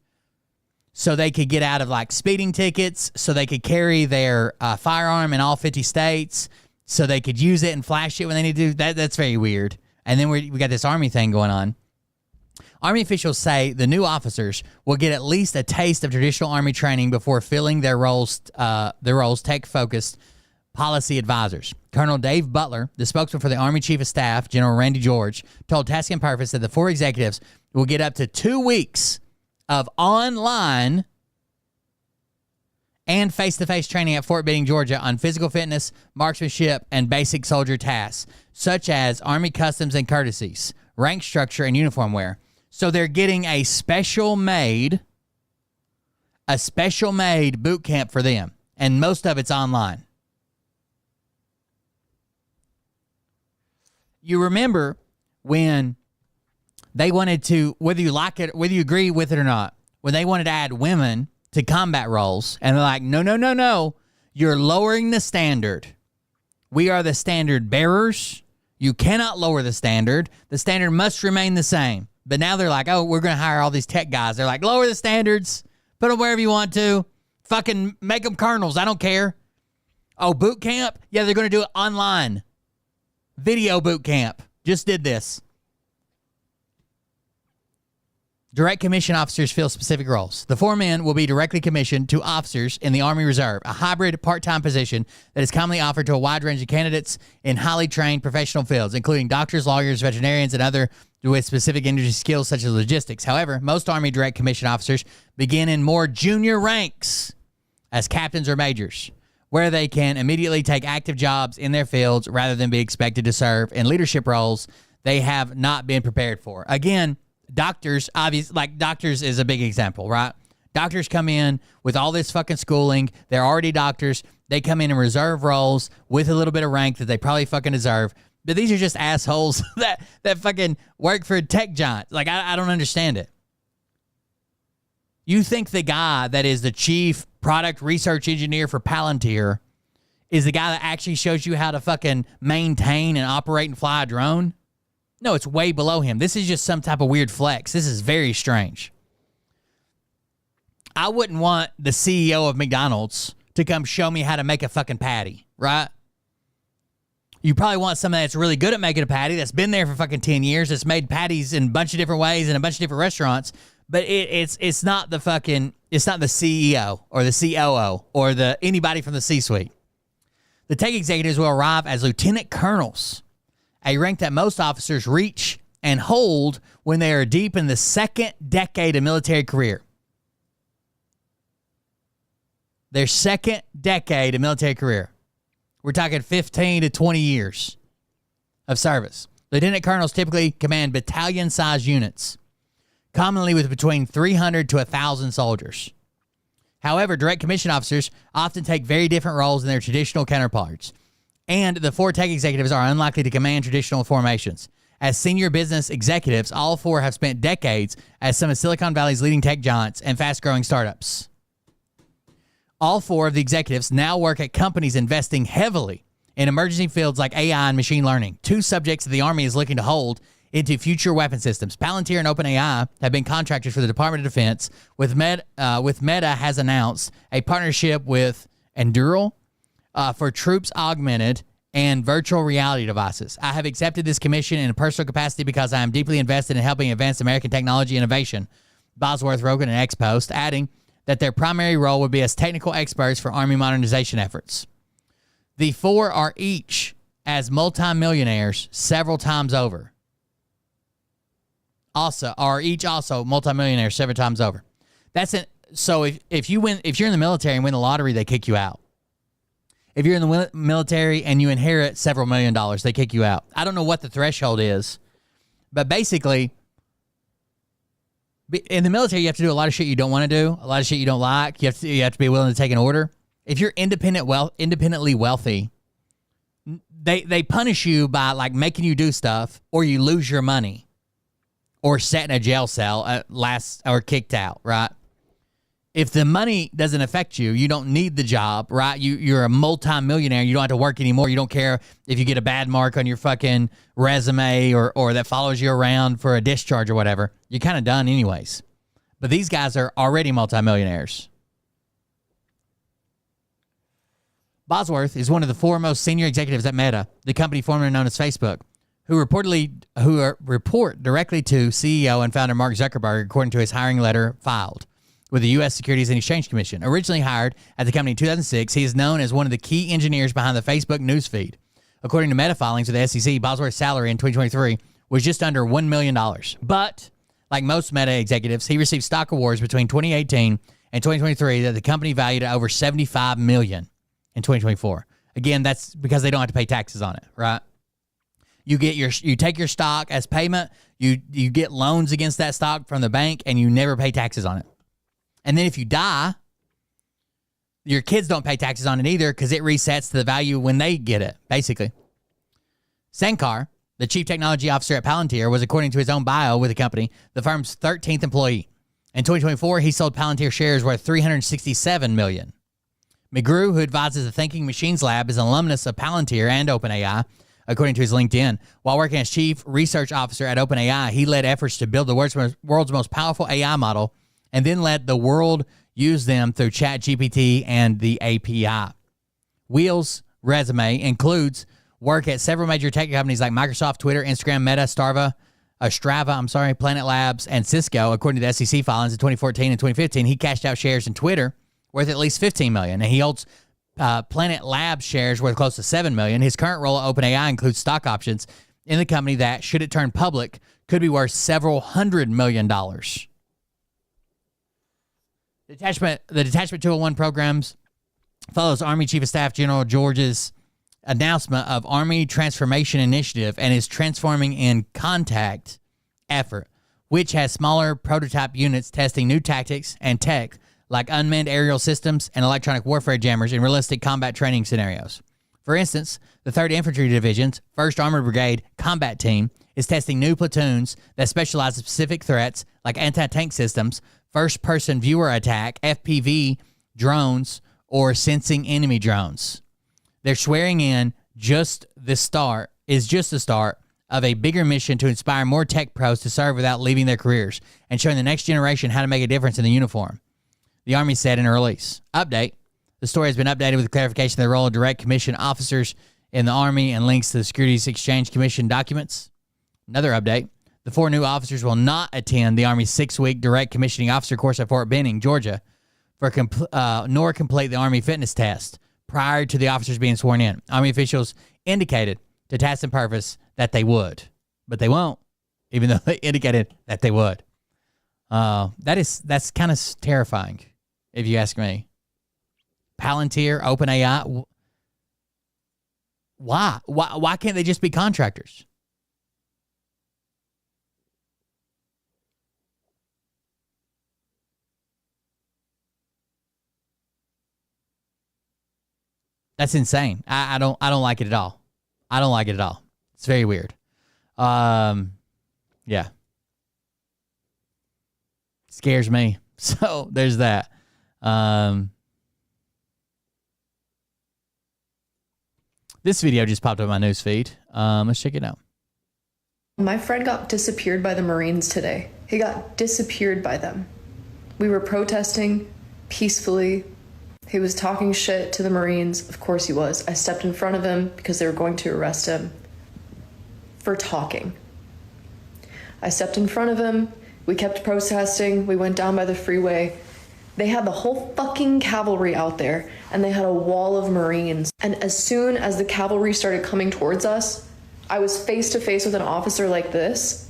So they could get out of like speeding tickets, so they could carry their firearm in all 50 states, so they could use it and flash it when they need to do that. That's very weird. And then we got this Army thing going on. Army officials say the new officers will get at least a taste of traditional Army training before filling their roles tech-focused policy advisors. Colonel Dave Butler, the spokesman for the Army Chief of Staff, General Randy George, told Task and Purpose that the 4 executives will get up to 2 weeks of online and face-to-face training at Fort Benning, Georgia on physical fitness, marksmanship, and basic soldier tasks, such as Army customs and courtesies, rank structure, and uniform wear. So they're getting a special-made boot camp for them, and most of it's online. You remember when they wanted to, whether you like it, whether you agree with it or not, when they wanted to add women to combat roles, and they're like, no, you're lowering the standard. We are the standard bearers. You cannot lower the standard. The standard must remain the same. But now they're like, oh, we're going to hire all these tech guys. They're like, lower the standards. Put them wherever you want to. Fucking make them colonels. I don't care. Oh, boot camp? Yeah, they're going to do it online. Video boot camp. Just did this. Direct commission officers fill specific roles. The 4 men will be directly commissioned to officers in the Army Reserve, a hybrid part-time position that is commonly offered to a wide range of candidates in highly trained professional fields, including doctors, lawyers, veterinarians, and other with specific industry skills such as logistics. However, most Army direct commission officers begin in more junior ranks as captains or majors, where they can immediately take active jobs in their fields rather than be expected to serve in leadership roles they have not been prepared for. Again, doctors, obviously, like doctors is a big example, right? Doctors come in with all this fucking schooling. They're already doctors. They come in reserve roles with a little bit of rank that they probably fucking deserve. But these are just assholes that fucking work for tech giants. Like, I don't understand it. You think the guy that is the chief product research engineer for Palantir is the guy that actually shows you how to fucking maintain and operate and fly a drone? No, it's way below him. This is just some type of weird flex. This is very strange. I wouldn't want the CEO of McDonald's to come show me how to make a fucking patty, right? You probably want somebody that's really good at making a patty, that's been there for fucking 10 years, that's made patties in a bunch of different ways in a bunch of different restaurants, but it's not the CEO or the COO or anybody from the C-suite. The tech executives will arrive as lieutenant colonels, a rank that most officers reach and hold when they are deep in the second decade of military career. Their second decade of military career. We're talking 15 to 20 years of service. Lieutenant colonels typically command battalion-sized units, commonly with between 300 to 1,000 soldiers. However, direct commission officers often take very different roles than their traditional counterparts, and the 4 tech executives are unlikely to command traditional formations. As senior business executives, all 4 have spent decades as some of Silicon Valley's leading tech giants and fast-growing startups. All 4 of the executives now work at companies investing heavily in emerging fields like AI and machine learning, 2 subjects that the Army is looking to hold into future weapon systems. Palantir and OpenAI have been contractors for the Department of Defense, with Meta has announced a partnership with Endural for troops augmented and virtual reality devices. I have accepted this commission in a personal capacity because I am deeply invested in helping advance American technology innovation, Bosworth wrote in an ex-post, adding that their primary role would be as technical experts for Army modernization efforts. The 4 are each as multimillionaires several times over. Each also multimillionaires several times over. So if you're in the military and win the lottery, they kick you out. If you're in the military and you inherit several $1 million, they kick you out. I don't know what the threshold is, but basically, in the military, you have to do a lot of shit you don't want to do, a lot of shit you don't like. You have to be willing to take an order. If you're independently wealthy, they punish you by like making you do stuff, or you lose your money, or set in a jail cell or kicked out, right? If the money doesn't affect you, you don't need the job, right? You're a multi-millionaire. You don't have to work anymore. You don't care if you get a bad mark on your fucking resume or that follows you around for a discharge or whatever. You're kind of done anyways. But these guys are already multi-millionaires. Bosworth is one of the foremost senior executives at Meta, the company formerly known as Facebook, who report directly to CEO and founder Mark Zuckerberg, according to his hiring letter filed with the U.S. Securities and Exchange Commission. Originally hired at the company in 2006, he is known as one of the key engineers behind the Facebook newsfeed. According to Meta filings with the SEC, Bosworth's salary in 2023 was just under $1 million. But, like most Meta executives, he received stock awards between 2018 and 2023 that the company valued at over $75 million in 2024. Again, that's because they don't have to pay taxes on it, right? You take your stock as payment, you get loans against that stock from the bank, and you never pay taxes on it. And then if you die, your kids don't pay taxes on it either because it resets to the value when they get it, basically. Sankar, the chief technology officer at Palantir, was, according to his own bio with the company, the firm's 13th employee. In 2024, he sold Palantir shares worth $367 million. McGrew, who advises the Thinking Machines Lab, is an alumnus of Palantir and OpenAI, according to his LinkedIn. While working as chief research officer at OpenAI, he led efforts to build the world's most powerful AI model and then let the world use them through ChatGPT and the API. Wheel's resume includes work at several major tech companies like Microsoft, Twitter, Instagram, Meta, Strava, Planet Labs, and Cisco. According to the SEC filings in 2014 and 2015, he cashed out shares in Twitter worth at least $15 million, and he holds Planet Labs shares worth close to $7 million. His current role at OpenAI includes stock options in the company that, should it turn public, could be worth several $100 million. The Detachment 201 programs follows Army Chief of Staff General George's announcement of Army Transformation Initiative and his Transforming in Contact effort, which has smaller prototype units testing new tactics and tech like unmanned aerial systems and electronic warfare jammers in realistic combat training scenarios. For instance, the 3rd Infantry Division's 1st Armored Brigade Combat Team is testing new platoons that specialize in specific threats like anti-tank systems, first-person viewer attack, FPV drones, or sensing enemy drones. They're swearing in just the start of a bigger mission to inspire more tech pros to serve without leaving their careers and showing the next generation how to make a difference in the uniform, the Army said in a release. Update. The story has been updated with clarification of the role of direct commission officers in the Army and links to the Securities Exchange Commission documents. Another update. The 4 new officers will not attend the Army's 6-week direct commissioning officer course at Fort Benning, Georgia, nor complete the Army fitness test prior to the officers being sworn in. Army officials indicated to Task and Purpose that they would, but they won't, even though they indicated that they would. That's kind of terrifying, if you ask me. Palantir, OpenAI, why can't they just be contractors? That's insane. I don't like it at all. I don't like it at all. It's very weird. Yeah. Scares me. So there's that. This video just popped up on my news feed. Let's check it out. My friend got disappeared by the Marines today. He got disappeared by them. We were protesting peacefully. He was talking shit to the Marines. Of course he was. I stepped in front of him because they were going to arrest him for talking. I stepped in front of him. We kept protesting. We went down by the freeway. They had the whole fucking cavalry out there, and they had a wall of Marines. And as soon as the cavalry started coming towards us, I was face to face with an officer like this.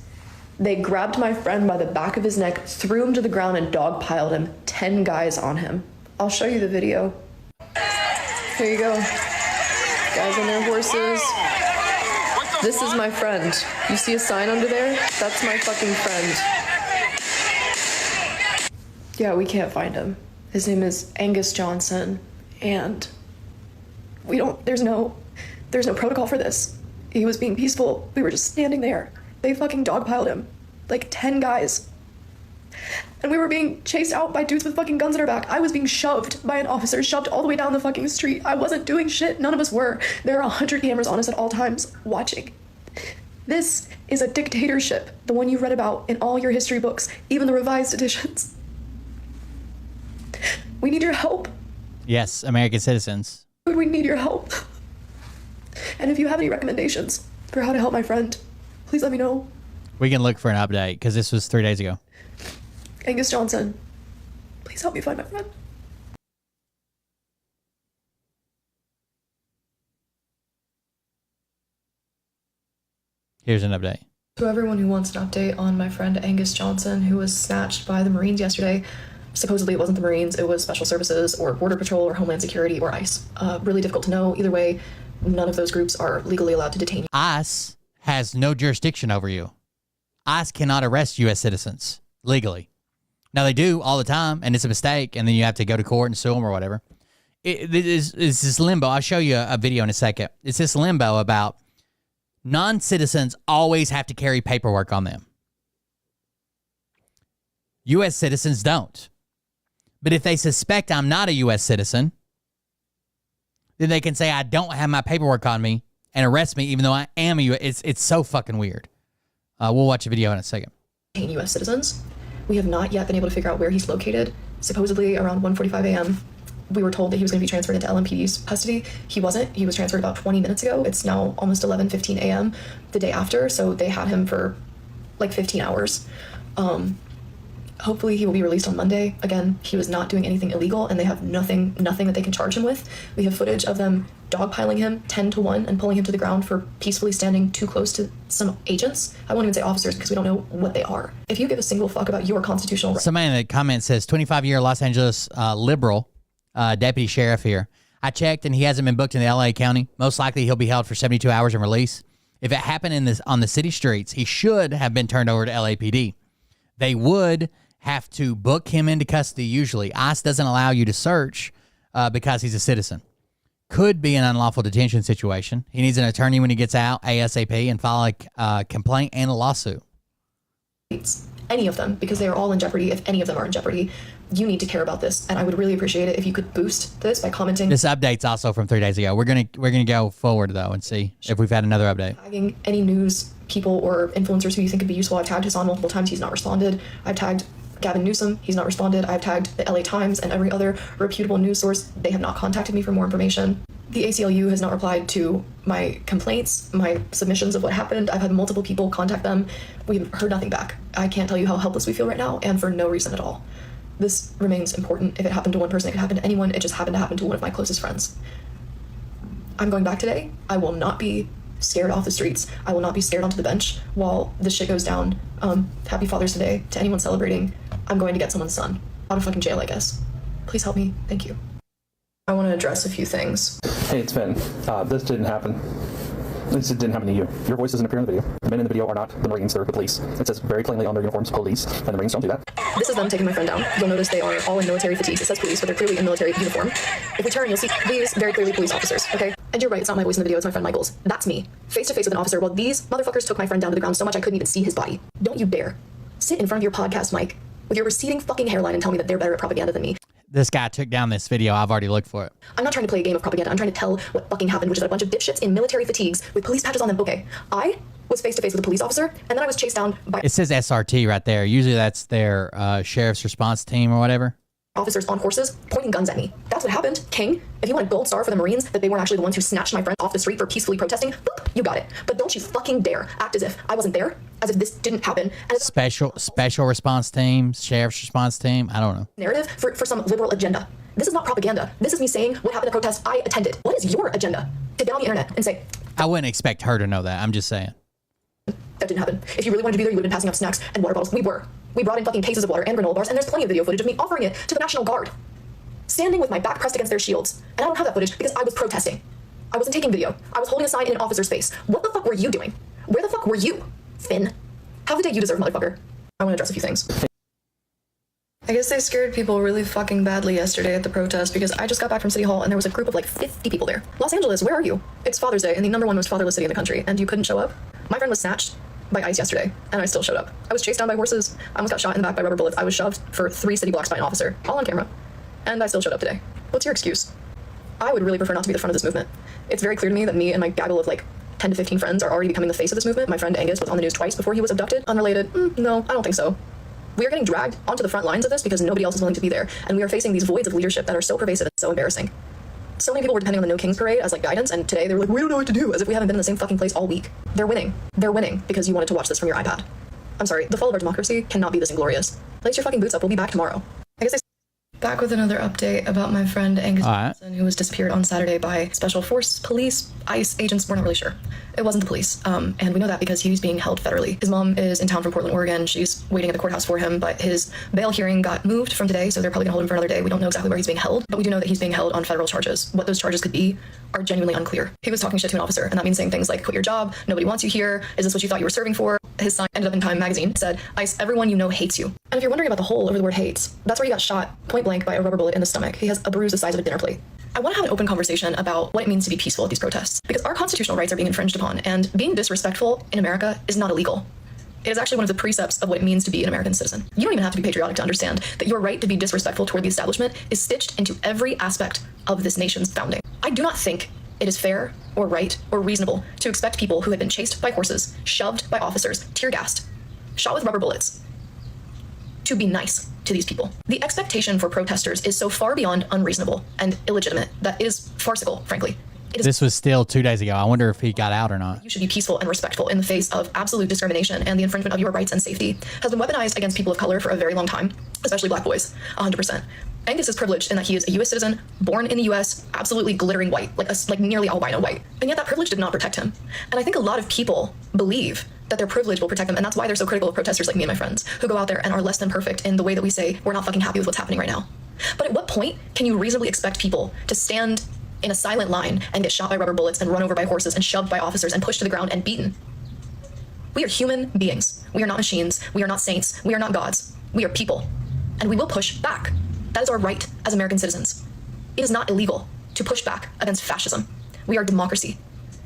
They grabbed my friend by the back of his neck, threw him to the ground, and dogpiled him. 10 guys on him. I'll show you the video. Here you go. Guys on their horses. This is my friend. You see a sign under there? That's my fucking friend. Yeah, we can't find him. His name is Angus Johnson, and there's no protocol for this. He was being peaceful. We were just standing there. They fucking dogpiled him. Like 10 guys. And we were being chased out by dudes with fucking guns in our back. I was being shoved by an officer, shoved all the way down the fucking street. I wasn't doing shit. None of us were. There are 100 cameras on us at all times watching. This is a dictatorship, the one you read about in all your history books, even the revised editions. We need your help. Yes, American citizens. We need your help. And if you have any recommendations for how to help my friend, please let me know. We can look for an update because this was 3 days ago. Angus Johnson, please help me find my friend. Here's an update. To everyone who wants an update on my friend Angus Johnson, who was snatched by the Marines yesterday, supposedly it wasn't the Marines, it was Special Services or Border Patrol or Homeland Security or ICE. Really difficult to know. Either way, none of those groups are legally allowed to detain you. ICE has no jurisdiction over you. ICE cannot arrest U.S. citizens legally. Now, they do all the time, and it's a mistake, and then you have to go to court and sue them or whatever. It's this limbo. I'll show you a video in a second. It's this limbo about non-citizens always have to carry paperwork on them. U.S. citizens don't. But if they suspect I'm not a U.S. citizen, then they can say I don't have my paperwork on me and arrest me even though I am a U.S. It's so fucking weird. We'll watch a video in a second. U.S. citizens. We have not yet been able to figure out where he's located. Supposedly around 1:45 a.m., we were told that he was going to be transferred into LMPD's custody. He wasn't. He was transferred about 20 minutes ago. It's now almost 11:15 a.m. the day after, so they had him for like 15 hours. Hopefully he will be released on Monday. Again, he was not doing anything illegal, and they have nothing that they can charge him with. We have footage of them dogpiling him 10-1 and pulling him to the ground for peacefully standing too close to some agents. I won't even say officers because we don't know what they are. If you give a single fuck about your constitutional rights. Somebody in the comment says 25-year Los Angeles liberal deputy sheriff here. I checked and he hasn't been booked in the LA County. Most likely he'll be held for 72 hours and released. If it happened on the city streets, he should have been turned over to LAPD. They would have to book him into custody usually. ICE doesn't allow you to search because he's a citizen. Could be an unlawful detention situation. He needs an attorney when he gets out ASAP and file a complaint and a lawsuit. Any of them, because they are all in jeopardy. If any of them are in jeopardy, you need to care about this, and I would really appreciate it if you could boost this by commenting. This update's also from 3 days ago. We're gonna go forward though and see if we've had another update. Tagging any news people or influencers who you think could be useful. I've tagged Hassan multiple times. He's not responded. I've tagged Gavin Newsom. He's not responded. I've tagged the LA Times and every other reputable news source. They have not contacted me for more information. The ACLU has not replied to my complaints, my submissions of what happened. I've had multiple people contact them. We've heard nothing back. I can't tell you how helpless we feel right now, and for no reason at all. This remains important. If it happened to one person, it could happen to anyone. It just happened to happen to one of my closest friends. I'm going back today. I will not be scared off the streets. I will not be scared onto the bench while this shit goes down. Happy Father's Day to anyone celebrating. I'm going to get someone's son out of fucking jail, I guess. Please help me. Thank you. I want to address a few things. Hey, it's Finn. This didn't happen. This didn't happen to you. Your voice doesn't appear in the video. The men in the video are not the Marines, they're the police. It says very plainly on their uniforms, police, and the Marines don't do that. This is them taking my friend down. You'll notice they are all in military fatigues. It says police, but they're clearly in military uniform. If we turn, you'll see these very clearly police officers, okay? And you're right, it's not my voice in the video, it's my friend Michael's. That's me, face to face with an officer, while these motherfuckers took my friend down to the ground so much I couldn't even see his body. Don't you dare sit in front of your podcast mic with your receding fucking hairline and tell me that they're better at propaganda than me. This guy took down this video. I've already looked for it. I'm not trying to play a game of propaganda. I'm trying to tell what fucking happened, which is that a bunch of dipshits in military fatigues with police patches on them. Okay, I was face to face with a police officer, and then I was chased down by... It says SRT right there. Usually that's their sheriff's response team or whatever. Officers on horses pointing guns at me. That's what happened, King. If you want a gold star for the Marines, that they weren't actually the ones who snatched my friend off the street for peacefully protesting, boop, you got it. But don't you fucking dare act as if I wasn't there, as if this didn't happen. And Special response team, sheriff's response team, I don't know. Narrative for some liberal agenda. This is not propaganda. This is me saying what happened at protest I attended. What is your agenda? To get on the internet and say... I wouldn't expect her to know that. I'm just saying. That didn't happen. If you really wanted to be there, you would have been passing out snacks and water bottles. We were. We brought in fucking cases of water and granola bars, and there's plenty of video footage of me offering it to the National Guard, standing with my back pressed against their shields. And I don't have that footage because I was protesting. I wasn't taking video. I was holding a sign in an officer's face. What the fuck were you doing? Where the fuck were you, Finn? Have the day you deserve, motherfucker. I want to address a few things. I guess they scared people really fucking badly yesterday at the protest because I just got back from City Hall and there was a group of like 50 people there. Los Angeles, where are you? It's Father's Day and the #1 most fatherless city in the country, and you couldn't show up? My friend was snatched by ICE yesterday and I still showed up. I was chased down by horses. I almost got shot in the back by rubber bullets. I was shoved for 3 city blocks by an officer, all on camera. And I still showed up today. What's your excuse? I would really prefer not to be the front of this movement. It's very clear to me that me and my gaggle of like 10 to 15 friends are already becoming the face of this movement. My friend Angus was on the news twice before he was abducted. Unrelated? No, I don't think so. We are getting dragged onto the front lines of this because nobody else is willing to be there, and we are facing these voids of leadership that are so pervasive and so embarrassing. So many people were depending on the No Kings Parade as like guidance, and today they were like, we don't know what to do, as if we haven't been in the same fucking place all week. They're winning. They're winning because you wanted to watch this from your iPad. I'm sorry, the fall of our democracy cannot be this inglorious. Lace your fucking boots up, we'll be back tomorrow. I guess back with another update about my friend Angus Johnson, who was disappeared on Saturday by Special Force, police, ICE agents. We're not really sure. It wasn't the police, and we know that because he's being held federally. His mom is in town from Portland, Oregon. She's waiting at the courthouse for him, but his bail hearing got moved from today, so they're probably gonna hold him for another day. We don't know exactly where he's being held, but we do know that he's being held on federal charges. What those charges could be are genuinely unclear. He was talking shit to an officer, and that means saying things like, quit your job, nobody wants you here, is this what you thought you were serving for? His sign ended up in Time magazine. It said, ICE, everyone you know hates you. And if you're wondering about the hole over the word hates, that's where he got shot point blank by a rubber bullet in the stomach. He has a bruise the size of a dinner plate. I want to have an open conversation about what it means to be peaceful at these protests, because our constitutional rights are being infringed upon, and being disrespectful in America is not illegal. It is actually one of the precepts of what it means to be an American citizen. You don't even have to be patriotic to understand that your right to be disrespectful toward the establishment is stitched into every aspect of this nation's founding. I do not think it is fair or right or reasonable to expect people who had been chased by horses, shoved by officers, tear gassed, shot with rubber bullets, to be nice to these people. The expectation for protesters is so far beyond unreasonable and illegitimate that it is farcical, frankly. This was still 2 days ago. I wonder if he got out or not. You should be peaceful and respectful in the face of absolute discrimination, and the infringement of your rights and safety has been weaponized against people of color for a very long time, especially black boys, 100%. Angus is privileged in that he is a U.S. citizen, born in the U.S., absolutely glittering white, like nearly albino white. And yet that privilege did not protect him. And I think a lot of people believe that their privilege will protect them, and that's why they're so critical of protesters like me and my friends, who go out there and are less than perfect in the way that we say we're not fucking happy with what's happening right now. But at what point can you reasonably expect people to stand in a silent line and get shot by rubber bullets and run over by horses and shoved by officers and pushed to the ground and beaten? We are human beings. We are not machines. We are not saints. We are not gods. We are people. And we will push back. That is our right as American citizens. It is not illegal to push back against fascism. We are democracy.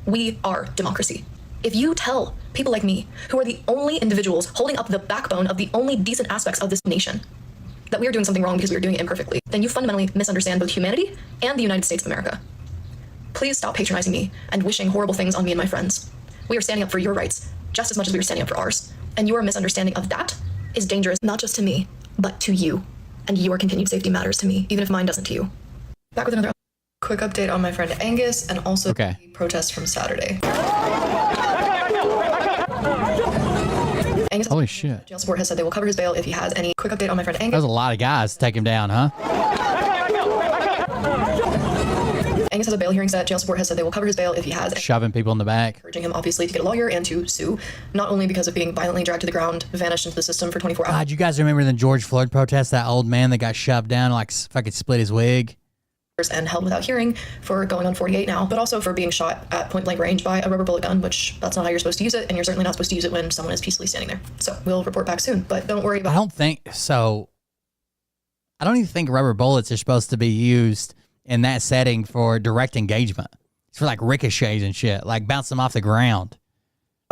We are democracy. If you tell people like me, who are the only individuals holding up the backbone of the only decent aspects of this nation, that we are doing something wrong because we are doing it imperfectly, then you fundamentally misunderstand both humanity and the United States of America. Please stop patronizing me and wishing horrible things on me and my friends. We are standing up for your rights just as much as we are standing up for ours. And your misunderstanding of that is dangerous, not just to me, but to you. And your continued safety matters to me, even if mine doesn't to you. Back with another quick update on my friend Angus and also the protest from Saturday. Angus, holy shit. Jail support has said they will cover his bail if he has any. Quick update on my friend Angus. That was a lot of guys to take him down, huh? Angus has a bail hearing set. Jail support has said they will cover his bail if he has. Shoving people in the back. Encouraging him, obviously, to get a lawyer and to sue, not only because of being violently dragged to the ground, vanished into the system for 24 hours. God, you guys remember the George Floyd protest? That old man that got shoved down, like fucking split his wig. And held without hearing for going on 48 now, but also for being shot at point blank range by a rubber bullet gun, which that's not how you're supposed to use it, and you're certainly not supposed to use it when someone is peacefully standing there. So we'll report back soon, but don't worry about. I don't think so. I don't even think rubber bullets are supposed to be used in that setting for direct engagement. It's for like ricochets and shit, like bounce them off the ground.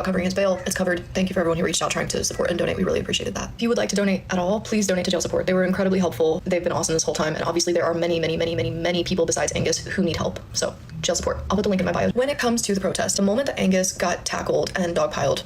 Covering his bail, it's covered. Thank you for everyone who reached out trying to support and donate. We really appreciated that. If you would like to donate at all, please donate to jail support. They were incredibly helpful. They've been awesome this whole time, and obviously there are many people besides Angus who need help. So jail support. I'll put the link in my bio. When it comes to the protest, the moment that Angus got tackled and dogpiled,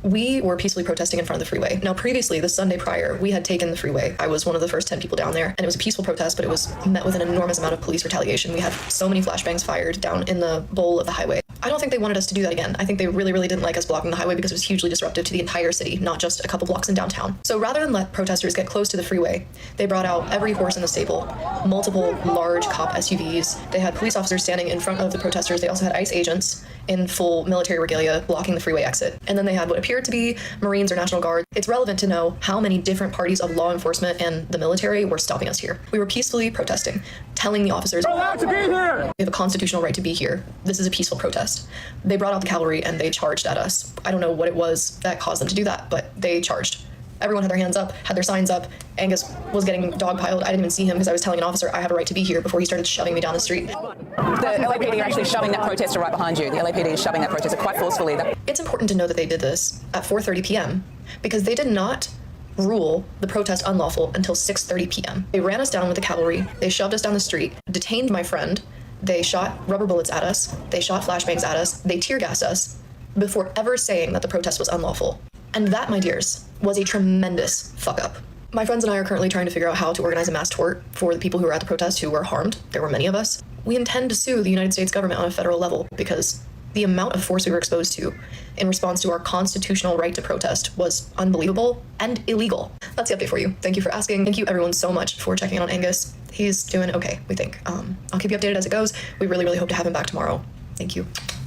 we were peacefully protesting in front of the freeway. Now, previously, the Sunday prior, we had taken the freeway. I was one of the first 10 people down there, and it was a peaceful protest, but it was met with an enormous amount of police retaliation. We had so many flashbangs fired down in the bowl of the highway. I don't think they wanted us to do that again. I think they really didn't like us blocking the highway because it was hugely disruptive to the entire city, not just a couple blocks in downtown. So rather than let protesters get close to the freeway, they brought out every horse in the stable, multiple large cop SUVs. They had police officers standing in front of the protesters. They also had ICE agents, in full military regalia blocking the freeway exit. And then they had what appeared to be Marines or National Guard. It's relevant to know how many different parties of law enforcement and the military were stopping us here. We were peacefully protesting, telling the officers, "We're allowed to be here! We have a constitutional right to be here. This is a peaceful protest." They brought out the cavalry and they charged at us. I don't know what it was that caused them to do that, but they charged. Everyone had their hands up, had their signs up. Angus was getting dogpiled. I didn't even see him because I was telling an officer I have a right to be here before he started shoving me down the street. The LAPD are actually shoving that protester right behind you. The LAPD is shoving that protester quite forcefully. It's important to know that they did this at 4:30 p.m. because they did not rule the protest unlawful until 6:30 p.m. They ran us down with the cavalry. They shoved us down the street, detained my friend. They shot rubber bullets at us. They shot flashbangs at us. They tear gassed us before ever saying that the protest was unlawful. And that, my dears, was a tremendous fuck up. My friends and I are currently trying to figure out how to organize a mass tort for the people who were at the protest who were harmed. There were many of us. We intend to sue the United States government on a federal level because the amount of force we were exposed to in response to our constitutional right to protest was unbelievable and illegal. That's the update for you. Thank you for asking. Thank you everyone so much for checking in on Angus. He's doing okay, we think. I'll keep you updated as it goes. We really, really hope to have him back tomorrow. Thank you.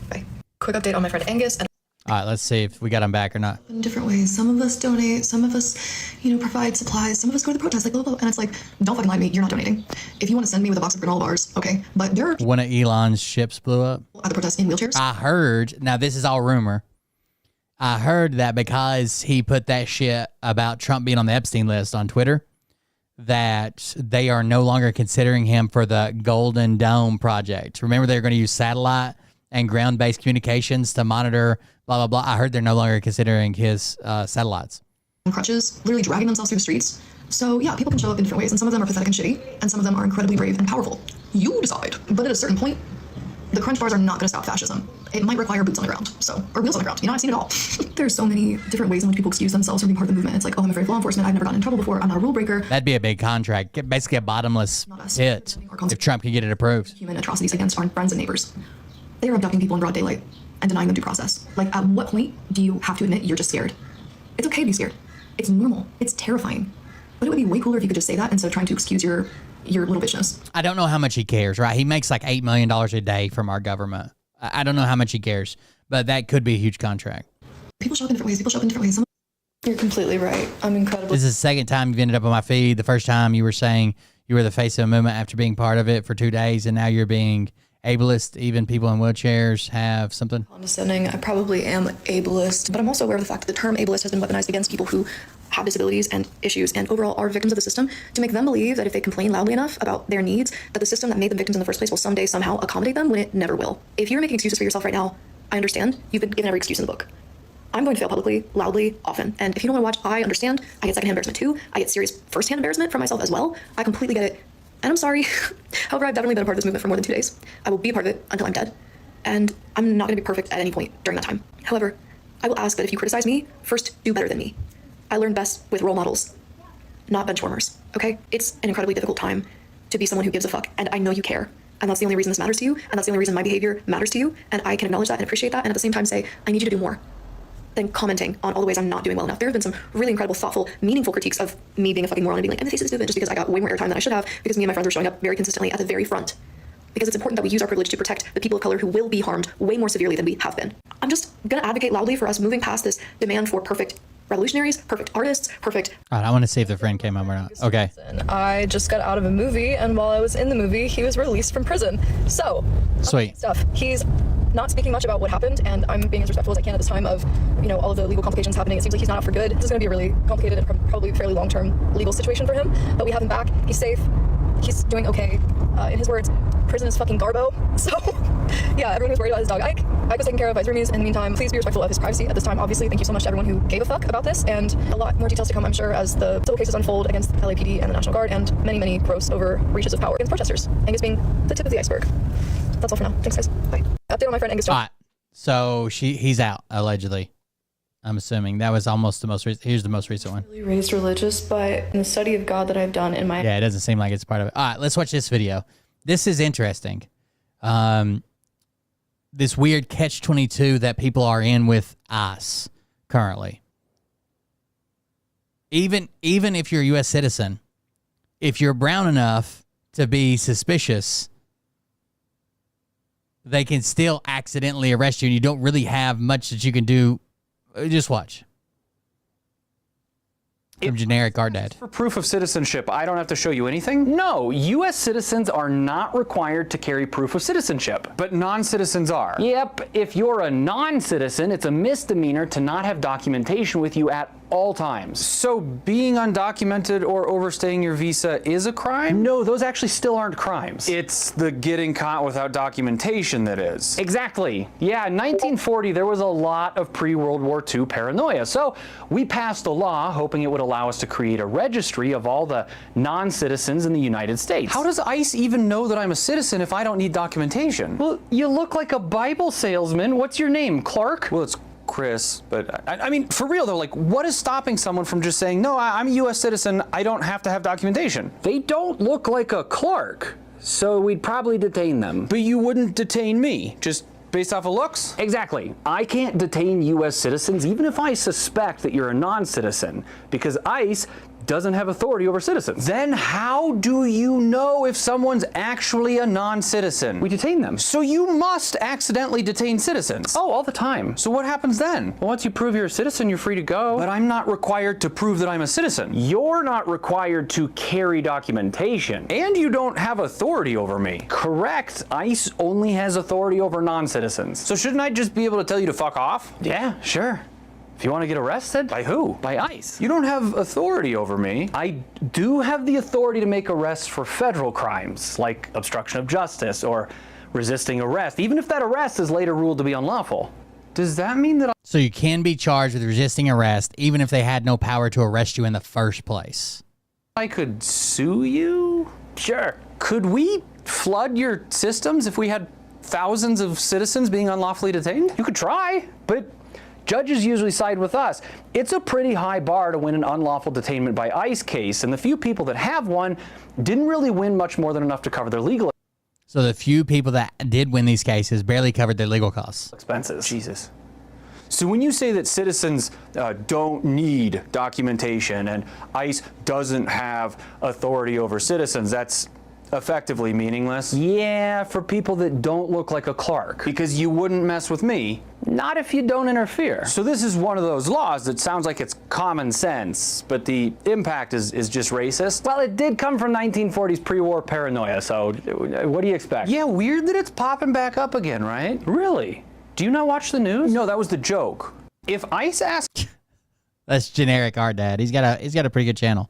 Bye. Quick update on my friend Angus. All right, let's see if we got him back or not. In different ways. Some of us donate, some of us, provide supplies, some of us go to the protest, like blah, blah, blah. And it's like, don't fucking lie to me, you're not donating. If you want to send me with a box of granola bars, okay. But there are One of Elon's ships blew up. At the protest in wheelchairs. I heard, now this is all rumor. I heard that because he put that shit about Trump being on the Epstein list on Twitter, that they are no longer considering him for the Golden Dome project. Remember, they're going to use satellite and ground-based communications to monitor blah, blah, blah. I heard they're no longer considering his satellites. Crutches, literally dragging themselves through the streets. So yeah, people can show up in different ways, and some of them are pathetic and shitty, and some of them are incredibly brave and powerful. You decide. But at a certain point, the crunch bars are not going to stop fascism. It might require boots on the ground, or wheels on the ground. I've seen it all. There's so many different ways in which people excuse themselves from being part of the movement. It's like, oh, I'm afraid of law enforcement. I've never gotten in trouble before. I'm not a rule breaker. That'd be a big contract. Basically a bottomless pit if Trump can get it approved. Human atrocities against our friends and neighbors. They are abducting people in broad daylight and denying them due process. Like, at what point do you have to admit you're just scared? It's okay to be scared. It's normal. It's terrifying. But it would be way cooler if you could just say that instead of trying to excuse your little bitchness. I don't know how much he cares, right? He makes like $8 million a day from our government. I don't know how much he cares, but that could be a huge contract. People show up in different ways. You're completely right. I'm incredibly... This is the second time you've ended up on my feed. The first time you were saying you were the face of a movement after being part of it for 2 days, and now you're being ableist. Even people in wheelchairs have something. Condescending. I probably am ableist, but I'm also aware of the fact that the term ableist has been weaponized against people who have disabilities and issues and overall are victims of the system to make them believe that if they complain loudly enough about their needs, that the system that made them victims in the first place will someday somehow accommodate them when it never will. If you're making excuses for yourself right now, I understand. You've been given every excuse in the book. I'm going to fail publicly, loudly, often. And if you don't want to watch, I understand. I get secondhand embarrassment too. I get serious firsthand embarrassment from myself as well. I completely get it. And I'm sorry. However, I've definitely been a part of this movement for more than 2 days. I will be a part of it until I'm dead. And I'm not going to be perfect at any point during that time. However, I will ask that if you criticize me, first do better than me. I learn best with role models, not benchwarmers, okay? It's an incredibly difficult time to be someone who gives a fuck, and I know you care. And that's the only reason this matters to you, and that's the only reason my behavior matters to you, and I can acknowledge that and appreciate that, and at the same time say, I need you to do more than commenting on all the ways I'm not doing well enough. There have been some really incredible, thoughtful, meaningful critiques of me being a fucking moron and being like, I'm the face of this movement just because I got way more airtime than I should have, because me and my friends were showing up very consistently at the very front. Because it's important that we use our privilege to protect the people of color who will be harmed way more severely than we have been. I'm just gonna advocate loudly for us moving past this demand for perfect revolutionaries, perfect artists, perfect... All right, I want to see if the friend came up or not. Okay. I just got out of a movie, and while I was in the movie, he was released from prison. So, sweet stuff. He's not speaking much about what happened, and I'm being as respectful as I can at this time of, all of the legal complications happening. It seems like he's not out for good. This is going to be a really complicated and probably fairly long-term legal situation for him, but we have him back. He's safe. He's doing okay. In his words, prison is fucking garbo. So, yeah, everyone who's worried about his dog Ike was taken care of by his roomies. In the meantime, please be respectful of his privacy at this time. Obviously, thank you so much to everyone who gave a fuck about this, and a lot more details to come, I'm sure, as the civil cases unfold against the LAPD and the National Guard, and many, many gross overreaches of power against protesters. Angus being the tip of the iceberg. That's all for now. Thanks, guys. Bye. Update on my friend Angus. All right. So he's out, allegedly. I'm assuming that was almost the most recent. Here's the most recent one. Really raised religious, but in the study of God that I've done in my... Yeah, it doesn't seem like it's part of it. All right, let's watch this video. This is interesting. This weird catch-22 that people are in with ICE currently. Even if you're a U.S. citizen, if you're brown enough to be suspicious, they can still accidentally arrest you, and you don't really have much that you can do. Just watch. From generic Ardad. For proof of citizenship, I don't have to show you anything? No, U.S. citizens are not required to carry proof of citizenship. But non-citizens are. Yep, if you're a non-citizen, it's a misdemeanor to not have documentation with you at all times. So being undocumented or overstaying your visa is a crime? No, those actually still aren't crimes. It's the getting caught without documentation that is. Exactly. Yeah, in 1940, there was a lot of pre-World War II paranoia. So we passed a law hoping it would allow us to create a registry of all the non-citizens in the United States. How does ICE even know that I'm a citizen if I don't need documentation? Well, you look like a Bible salesman. What's your name, Clark? Well, it's Chris, but I mean, for real though, like, what is stopping someone from just saying, no, I'm a U.S. citizen, I don't have to have documentation? They don't look like a Clark, so we'd probably detain them. But you wouldn't detain me, just based off of looks? Exactly. I can't detain U.S. citizens even if I suspect that you're a non-citizen, because ICE doesn't have authority over citizens. Then how do you know if someone's actually a non-citizen? We detain them. So you must accidentally detain citizens. Oh, all the time. So what happens then? Well, once you prove you're a citizen, you're free to go. But I'm not required to prove that I'm a citizen. You're not required to carry documentation. And you don't have authority over me. Correct. ICE only has authority over non-citizens. So shouldn't I just be able to tell you to fuck off? Yeah, sure. If you want to get arrested? By who? By ICE. You don't have authority over me. I do have the authority to make arrests for federal crimes, like obstruction of justice or resisting arrest, even if that arrest is later ruled to be unlawful. Does that mean that So you can be charged with resisting arrest, even if they had no power to arrest you in the first place. I could sue you? Sure. Could we flood your systems if we had thousands of citizens being unlawfully detained? You could try, but judges usually side with us. It's a pretty high bar to win an unlawful detainment by ICE case, and the few people that have won didn't really win much more than enough to cover their legal So the few people that did win these cases barely covered their legal costs. expenses. Jesus. So when you say that citizens don't need documentation and ICE doesn't have authority over citizens, that's effectively meaningless? Yeah, for people that don't look like a Clark. Because you wouldn't mess with me. Not if you don't interfere. So this is one of those laws that sounds like it's common sense, but the impact is just racist. Well, it did come from 1940s pre-war paranoia, so what do you expect? Yeah, weird that it's popping back up again, right? Really? Do you not watch the news? No, that was the joke. If ICE asks... That's generic Ardad. He's got a pretty good channel.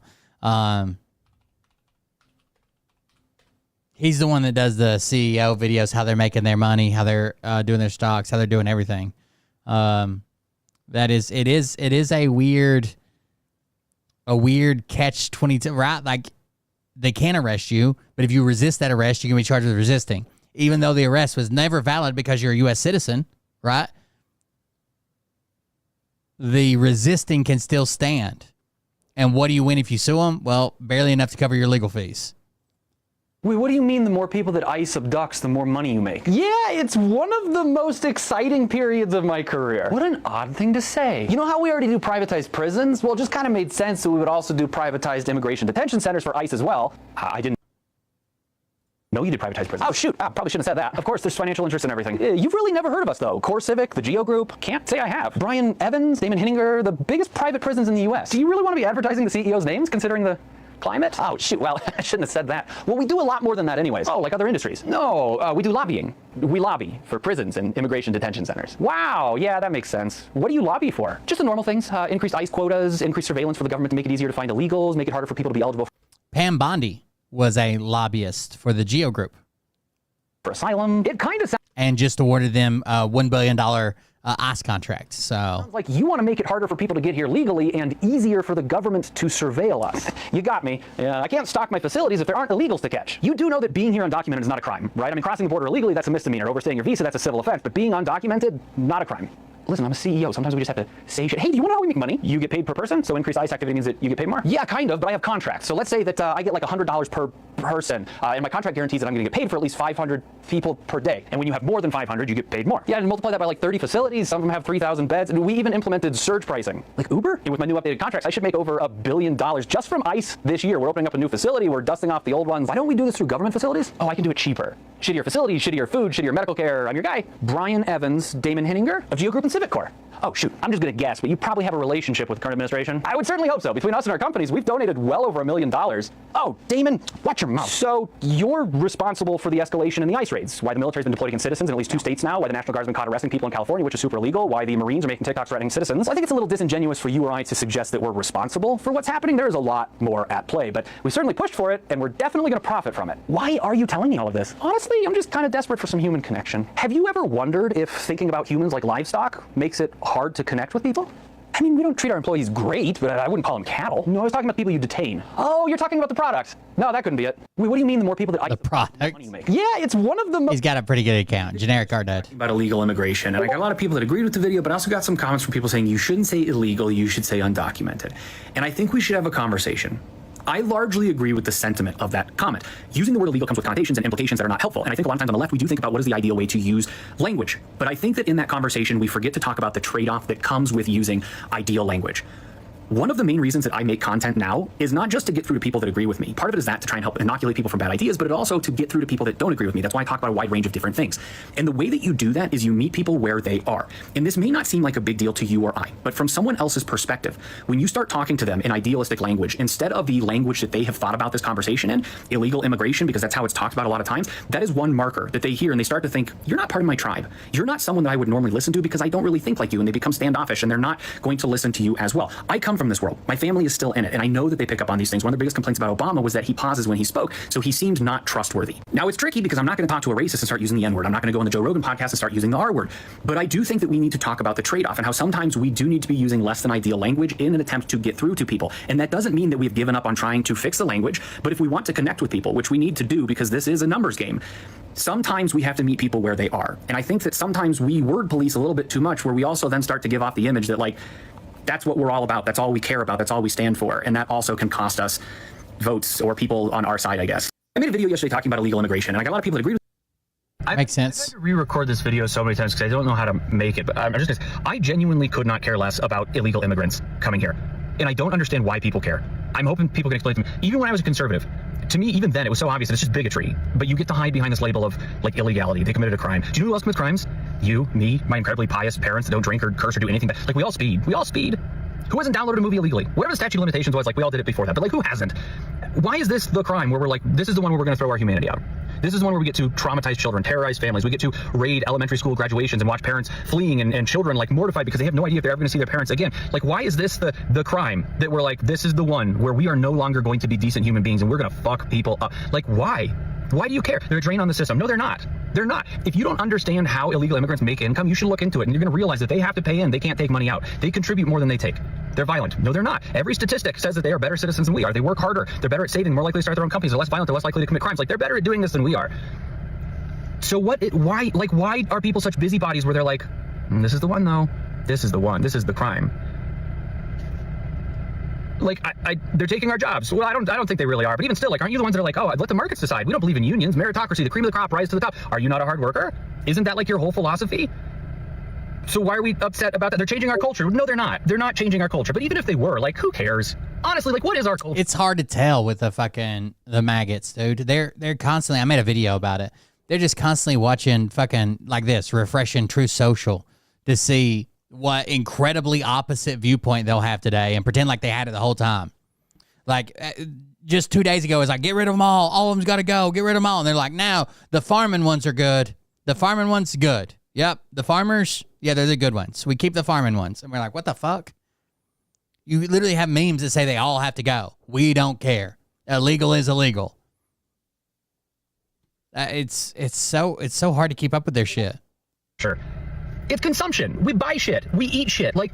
He's the one that does the CEO videos, how they're making their money, how they're doing their stocks, how they're doing everything. It is a weird catch-22, right? Like, they can arrest you, but if you resist that arrest, you can be charged with resisting, even though the arrest was never valid because you're a U.S. citizen, right? The resisting can still stand. And what do you win if you sue them? Well, barely enough to cover your legal fees. Wait, what do you mean the more people that ICE abducts, the more money you make? Yeah, it's one of the most exciting periods of my career. What an odd thing to say. You know how we already do privatized prisons? Well, it just kind of made sense that we would also do privatized immigration detention centers for ICE as well. I didn't know you did privatized prisons. Oh, shoot. I probably shouldn't have said that. Of course, there's financial interest in everything. You've really never heard of us, though. Core Civic, the Geo Group. Can't say I have. Brian Evans, Damon Hinninger, the biggest private prisons in the U.S. Do you really want to be advertising the CEO's names, considering the climate? Oh, shoot. Well, I shouldn't have said that. Well, we do a lot more than that anyways. Oh, like other industries. No, we do lobbying. We lobby for prisons and immigration detention centers. Wow. Yeah, that makes sense. What do you lobby for? Just the normal things. Increased ICE quotas, increased surveillance for the government to make it easier to find illegals, make it harder for people to be eligible Pam Bondi was a lobbyist for the Geo Group. For asylum. It kind of sounds... And just awarded them a $1 billion ICE contract. So sounds like you want to make it harder for people to get here legally and easier for the government to surveil us. You got me. I can't stock my facilities if there aren't illegals to catch. You do know that being here undocumented is not a crime, right? I mean, crossing the border illegally, that's a misdemeanor. Overstaying your visa, that's a civil offense. But being undocumented, not a crime. Listen, I'm a CEO. Sometimes we just have to say shit. Hey, do you want to know how we make money? You get paid per person, so increased ICE activity means that you get paid more? Yeah, kind of, but I have contracts. So let's say that I get like $100 per person. And my contract guarantees that I'm going to get paid for at least 500 people per day. And when you have more than 500, you get paid more. Yeah, and multiply that by like 30 facilities. Some of them have 3,000 beds. And we even implemented surge pricing. Like Uber? And with my new updated contracts, I should make over $1 billion just from ICE this year. We're opening up a new facility. We're dusting off the old ones. Why don't we do this through government facilities? Oh, I can do it cheaper. Shittier facilities, shittier food, shittier medical care. I'm your guy. Brian Evans, Damon Henninger of Geo Group and Civic Corps. Oh, shoot. I'm just going to guess, but you probably have a relationship with the current administration. I would certainly hope so. Between us and our companies, we've donated well over $1 million. Oh, Damon, watch your mouth. So you're responsible for the escalation in the ICE raids. Why the military's been deployed against citizens in at least 2 states now. Why the National Guard's been caught arresting people in California, which is super illegal. Why the Marines are making TikToks threatening citizens. I think it's a little disingenuous for you or I to suggest that we're responsible for what's happening. There is a lot more at play, but we certainly pushed for it, and we're definitely going to profit from it. Why are you telling me all of this? Honestly, I'm just kind of desperate for some human connection. Have you ever wondered if thinking about humans like livestock makes it hard to connect with people? I mean, we don't treat our employees great, but I wouldn't call them cattle. No, I was talking about people you detain. Oh, you're talking about the product. No, that couldn't be it. Wait, what do you mean the more people that the product? Money you make? Yeah, it's one of the most... He's got a pretty good account. Generic card nut. About illegal immigration. And I got a lot of people that agreed with the video, but I also got some comments from people saying you shouldn't say illegal, you should say undocumented. And I think we should have a conversation. I largely agree with the sentiment of that comment. Using the word illegal comes with connotations and implications that are not helpful. And I think a lot of times on the left, we do think about what is the ideal way to use language. But I think that in that conversation, we forget to talk about the trade-off that comes with using ideal language. One of the main reasons that I make content now is not just to get through to people that agree with me. Part of it is that to try and help inoculate people from bad ideas, but it also to get through to people that don't agree with me. That's why I talk about a wide range of different things. And the way that you do that is you meet people where they are. And this may not seem like a big deal to you or I, but from someone else's perspective, when you start talking to them in idealistic language, instead of the language that they have thought about this conversation in, illegal immigration, because that's how it's talked about a lot of times, that is one marker that they hear and they start to think, you're not part of my tribe. You're not someone that I would normally listen to because I don't really think like you, and they become standoffish and they're not going to listen to you as well. I come from this world. My family is still in it, and I know that they pick up on these things. One of the biggest complaints about Obama was that he pauses when he spoke, so he seemed not trustworthy. Now, it's tricky because I'm not going to talk to a racist and start using the N-word. I'm not going to go on the Joe Rogan podcast and start using the R-word. But I do think that we need to talk about the trade-off and how sometimes we do need to be using less than ideal language in an attempt to get through to people. And that doesn't mean that we've given up on trying to fix the language, but if we want to connect with people, which we need to do because this is a numbers game, sometimes we have to meet people where they are. And I think that sometimes we word police a little bit too much, where we also then start to give off the image that, like, that's what we're all about. That's all we care about. That's all we stand for. And that also can cost us votes or people on our side, I guess. I made a video yesterday talking about illegal immigration, and I got a lot of people that agree with Makes sense. I've had to re-record this video so many times because I don't know how to make it, but I'm just gonna say, I genuinely could not care less about illegal immigrants coming here. And I don't understand why people care. I'm hoping people can explain to me. Even when I was a conservative, to me, even then, it was so obvious that it's just bigotry. But you get to hide behind this label of, like, illegality. They committed a crime. Do you know who else commits crimes? You, me, my incredibly pious parents that don't drink or curse or do anything. But, like, we all speed. We all speed. Who hasn't downloaded a movie illegally? Whatever the statute of limitations was, like, we all did it before that. But, like, who hasn't? Why is this the crime where we're like, this is the one where we're going to throw our humanity out? This is the one where we get to traumatize children, terrorize families. We get to raid elementary school graduations and watch parents fleeing and children, like, mortified because they have no idea if they're ever going to see their parents again. Like, why is this the crime that we're like, this is the one where we are no longer going to be decent human beings and we're going to fuck people up? Like, why? Why do you care? They're a drain on the system. No, they're not. They're not. If you don't understand how illegal immigrants make income, you should look into it, and you're going to realize that they have to pay in. They can't take money out. They contribute more than they take. They're violent. No, they're not. Every statistic says that they are better citizens than we are. They work harder. They're better at saving, more likely to start their own companies. They're less violent. They're less likely to commit crimes. Like, they're better at doing this than we are. So why are people such busybodies where they're like, this is the one, though. This is the one. This is the crime. Like, they're taking our jobs. Well, I don't think they really are. But even still, like, aren't you the ones that are like, oh, let the markets decide? We don't believe in unions. Meritocracy, the cream of the crop, rise to the top. Are you not a hard worker? Isn't that like your whole philosophy? So why are we upset about that? They're changing our culture. No, they're not. They're not changing our culture. But even if they were, like, who cares? Honestly, like, what is our culture? It's hard to tell with the maggots, dude. They're constantly, I made a video about it. They're just constantly watching fucking like this, refreshing Truth Social to see what incredibly opposite viewpoint they'll have today and pretend like they had it the whole time. Like, just 2 days ago, it was like, get rid of them all. All of them's got to go. Get rid of them all. And they're like, no, the farming ones are good. The farming ones good. Yep. The farmers, yeah, they're the good ones. We keep the farming ones. And we're like, what the fuck? You literally have memes that say they all have to go. We don't care. Illegal is illegal. It's so hard to keep up with their shit. Sure. It's consumption. We buy shit. We eat shit. Like,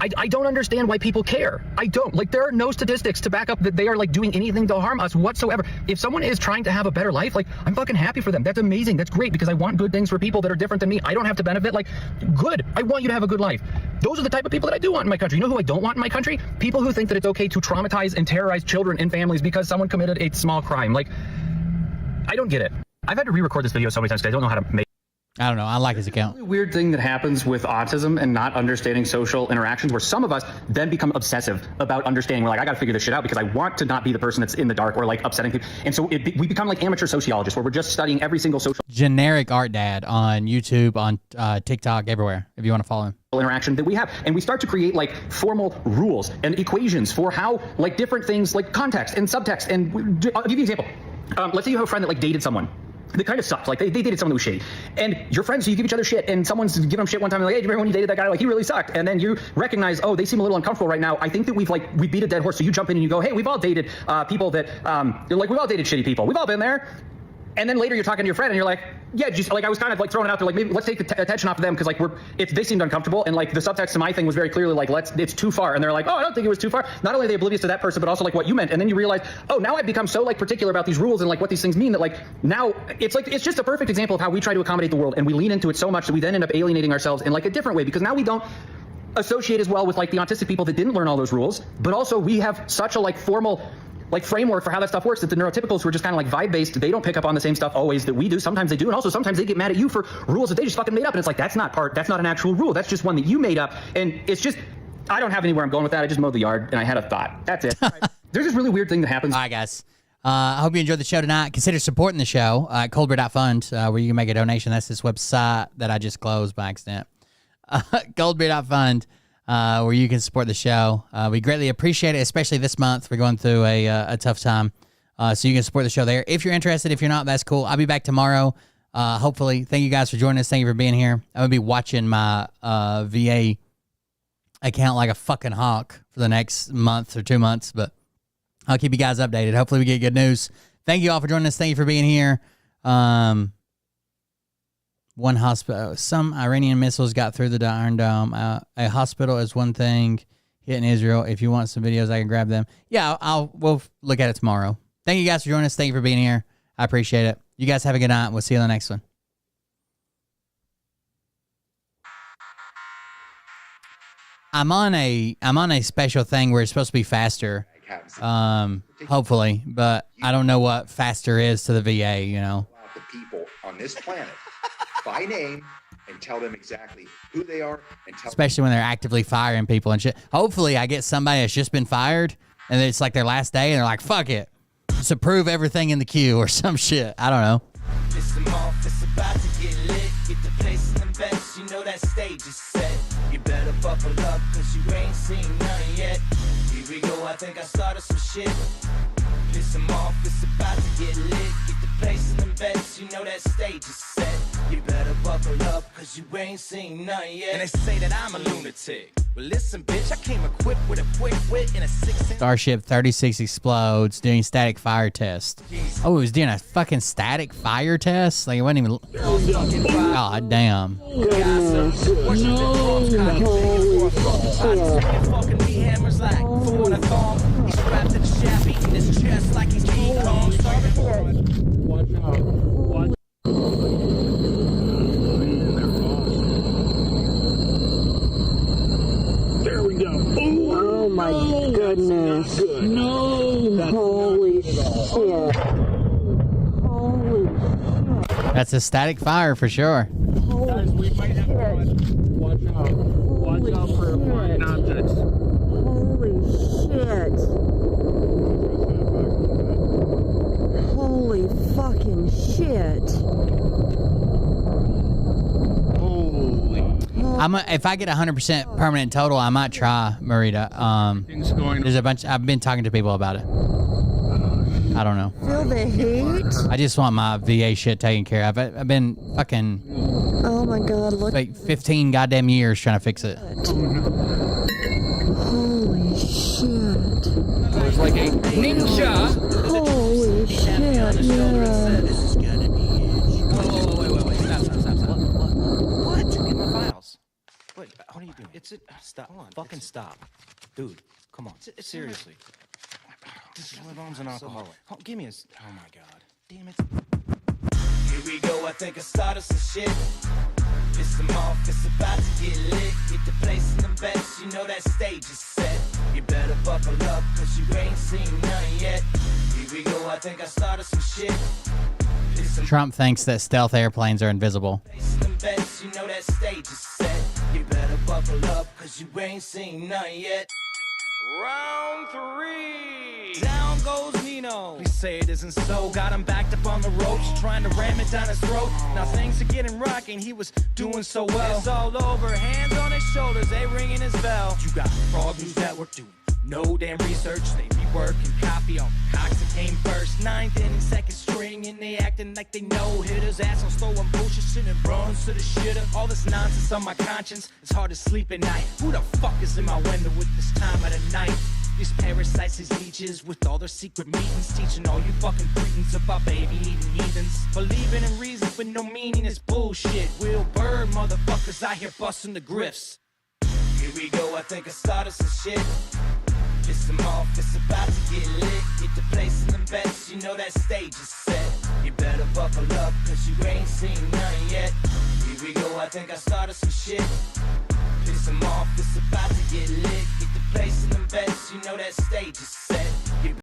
I don't understand why people care. I don't. Like, there are no statistics to back up that they are like doing anything to harm us whatsoever. If someone is trying to have a better life, like, I'm fucking happy for them. That's amazing. That's great, because I want good things for people that are different than me. I don't have to benefit. Like, good. I want you to have a good life. Those are the type of people that I do want in my country. You know who I don't want in my country? People who think that it's okay to traumatize and terrorize children and families because someone committed a small crime. Like, I don't get it. I've had to re-record this video so many times because I don't know how to make. I don't know. I like his account. It's a weird thing that happens with autism and not understanding social interactions, where some of us then become obsessive about understanding. We're like, I got to figure this shit out because I want to not be the person that's in the dark or like upsetting people. And so we become like amateur sociologists, where we're just studying every single social generic art dad on YouTube, on TikTok, everywhere, if you want to follow him. Interaction that we have, and we start to create like formal rules and equations for how like different things, like context and subtext. And I'll give you an example. Let's say you have a friend that like dated someone that kind of sucked. Like they dated someone that was shady, and you're friends, so you give each other shit, and someone's giving them shit one time, like, hey, do you remember when you dated that guy? Like, he really sucked. And then you recognize, oh, they seem a little uncomfortable right now. I think that we beat a dead horse. So you jump in and you go, hey, we've all dated people that we've all dated shitty people. We've all been there. And then later you're talking to your friend and you're like, yeah, just like I was kind of like throwing it out there, like maybe let's take the attention off of them because like they seemed uncomfortable, and like the subtext to my thing was very clearly like it's too far, and they're like, oh, I don't think it was too far. Not only are they oblivious to that person, but also like what you meant, and then you realize, oh, now I've become so like particular about these rules and like what these things mean that like now it's just a perfect example of how we try to accommodate the world, and we lean into it so much that we then end up alienating ourselves in like a different way, because now we don't associate as well with like the autistic people that didn't learn all those rules, but also we have such a like formal like framework for how that stuff works that the neurotypicals who are just kind of like vibe-based, they don't pick up on the same stuff always that we do. Sometimes they do, and also sometimes they get mad at you for rules that they just fucking made up, and it's like, that's not an actual rule. That's just one that you made up, and it's just, I don't have anywhere I'm going with that. I just mowed the yard, and I had a thought. That's it. Right. There's this really weird thing that happens. All right, guys. I hope you enjoyed the show tonight. Consider supporting the show at coldbeer.fund, where you can make a donation. That's this website that I just closed by accident. Coldbeer.fund. Where you can support the show. We greatly appreciate it, especially this month. We're going through a tough time. So you can support the show there. If you're interested, if you're not, that's cool. I'll be back tomorrow, hopefully. Thank you guys for joining us. Thank you for being here. I'm going to be watching my VA account like a fucking hawk for the next month or 2 months, but I'll keep you guys updated. Hopefully we get good news. Thank you all for joining us. Thank you for being here. One hospital, some Iranian missiles got through the Iron Dome. A hospital is one thing hitting Israel. If you want some videos, I can grab them. Yeah, we'll look at it tomorrow. Thank you guys for joining us. Thank you for being here. I appreciate it. You guys have a good night. We'll see you on the next one. I'm on a special thing where it's supposed to be faster. Hopefully, but I don't know what faster is to the VA, you know. The people on this planet by name and tell them exactly who they are, and especially when they're actively firing people and shit. Hopefully I get somebody that's just been fired and it's like their last day and they're like, fuck it, just approve everything in the queue or some shit. I don't know. It's about to get lit. Get the place in the best. You know that stage is set. You better buckle up, cause you ain't seen nothing yet. Here we go, I think I started some shit. Piss them off, it's about to get lit. Get the place in the best, you know that stage is set. You better buckle up, cause you ain't seen nothing yet. And they say that I'm a lunatic. Well, listen, bitch, I came equipped with a quick wit and a 6-inch. Starship 36 explodes doing static fire test. Oh, it was doing a fucking static fire test? Like, it wasn't even. God damn. Watch out. Watch. There we go. Oh my goodness. No. Holy shit. Holy shit. That's a static fire for sure. Guys, we might have to run. Watch out. Watch out for flying objects. Holy shit. Holy fucking shit. If I get 100% permanent total, I might try Marita. There's a bunch. I've been talking to people about it. I don't know. Feel the heat? I just want my VA shit taken care of. I've been fucking. Oh my god! Look. Like 15 goddamn years trying to fix it. Holy shit! It was like a ninja. Holy shit! Yeah. This is gonna be it. Oh, wait. Stop. What? Get my files. What are you doing? It's Stop. Fucking stop. Dude, come on. Seriously. My mom's an alcoholic. Oh, give me a... Oh, my God. Damn it. Here we go, I think I started some shit. Piss them off, it's about to get lit. Get the place in the best, you know that stage is set. You better buckle up, cause you ain't seen none yet. Here we go, I think I started some shit. Trump thinks that stealth airplanes are invisible. Best, you know that stage is set. You better buckle up, cause you ain't seen none yet. Round 3. Down goes Nino. Please say it isn't so. Got him backed up on the ropes, trying to ram it down his throat. Now things are getting rocking, he was doing so well. It's all over, hands on his shoulders, they ringing his bell. You got Frog News Network doing no damn research. They be working copy on cocks that came first. 9th inning, second string, and they acting like they know hitters. Assholes throwing bullshit, sending bronze to the shitter. All this nonsense on my conscience, it's hard to sleep at night. Who the fuck is in my window with this time of the night? These parasites, these leeches, with all their secret meetings, teaching all you fucking cretins about baby-eating heathens. Believing in reasons with no meaning is bullshit. Will Bird motherfuckers out here busting the grifts. Here we go, I think I started some shit. Piss them off, it's about to get lit. Get the place in the best, you know that stage is set. You better buckle up, cause you ain't seen none yet. Here we go, I think I started some shit. Piss them off, it's about to get lit. Get the place in the best, you know that stage is set.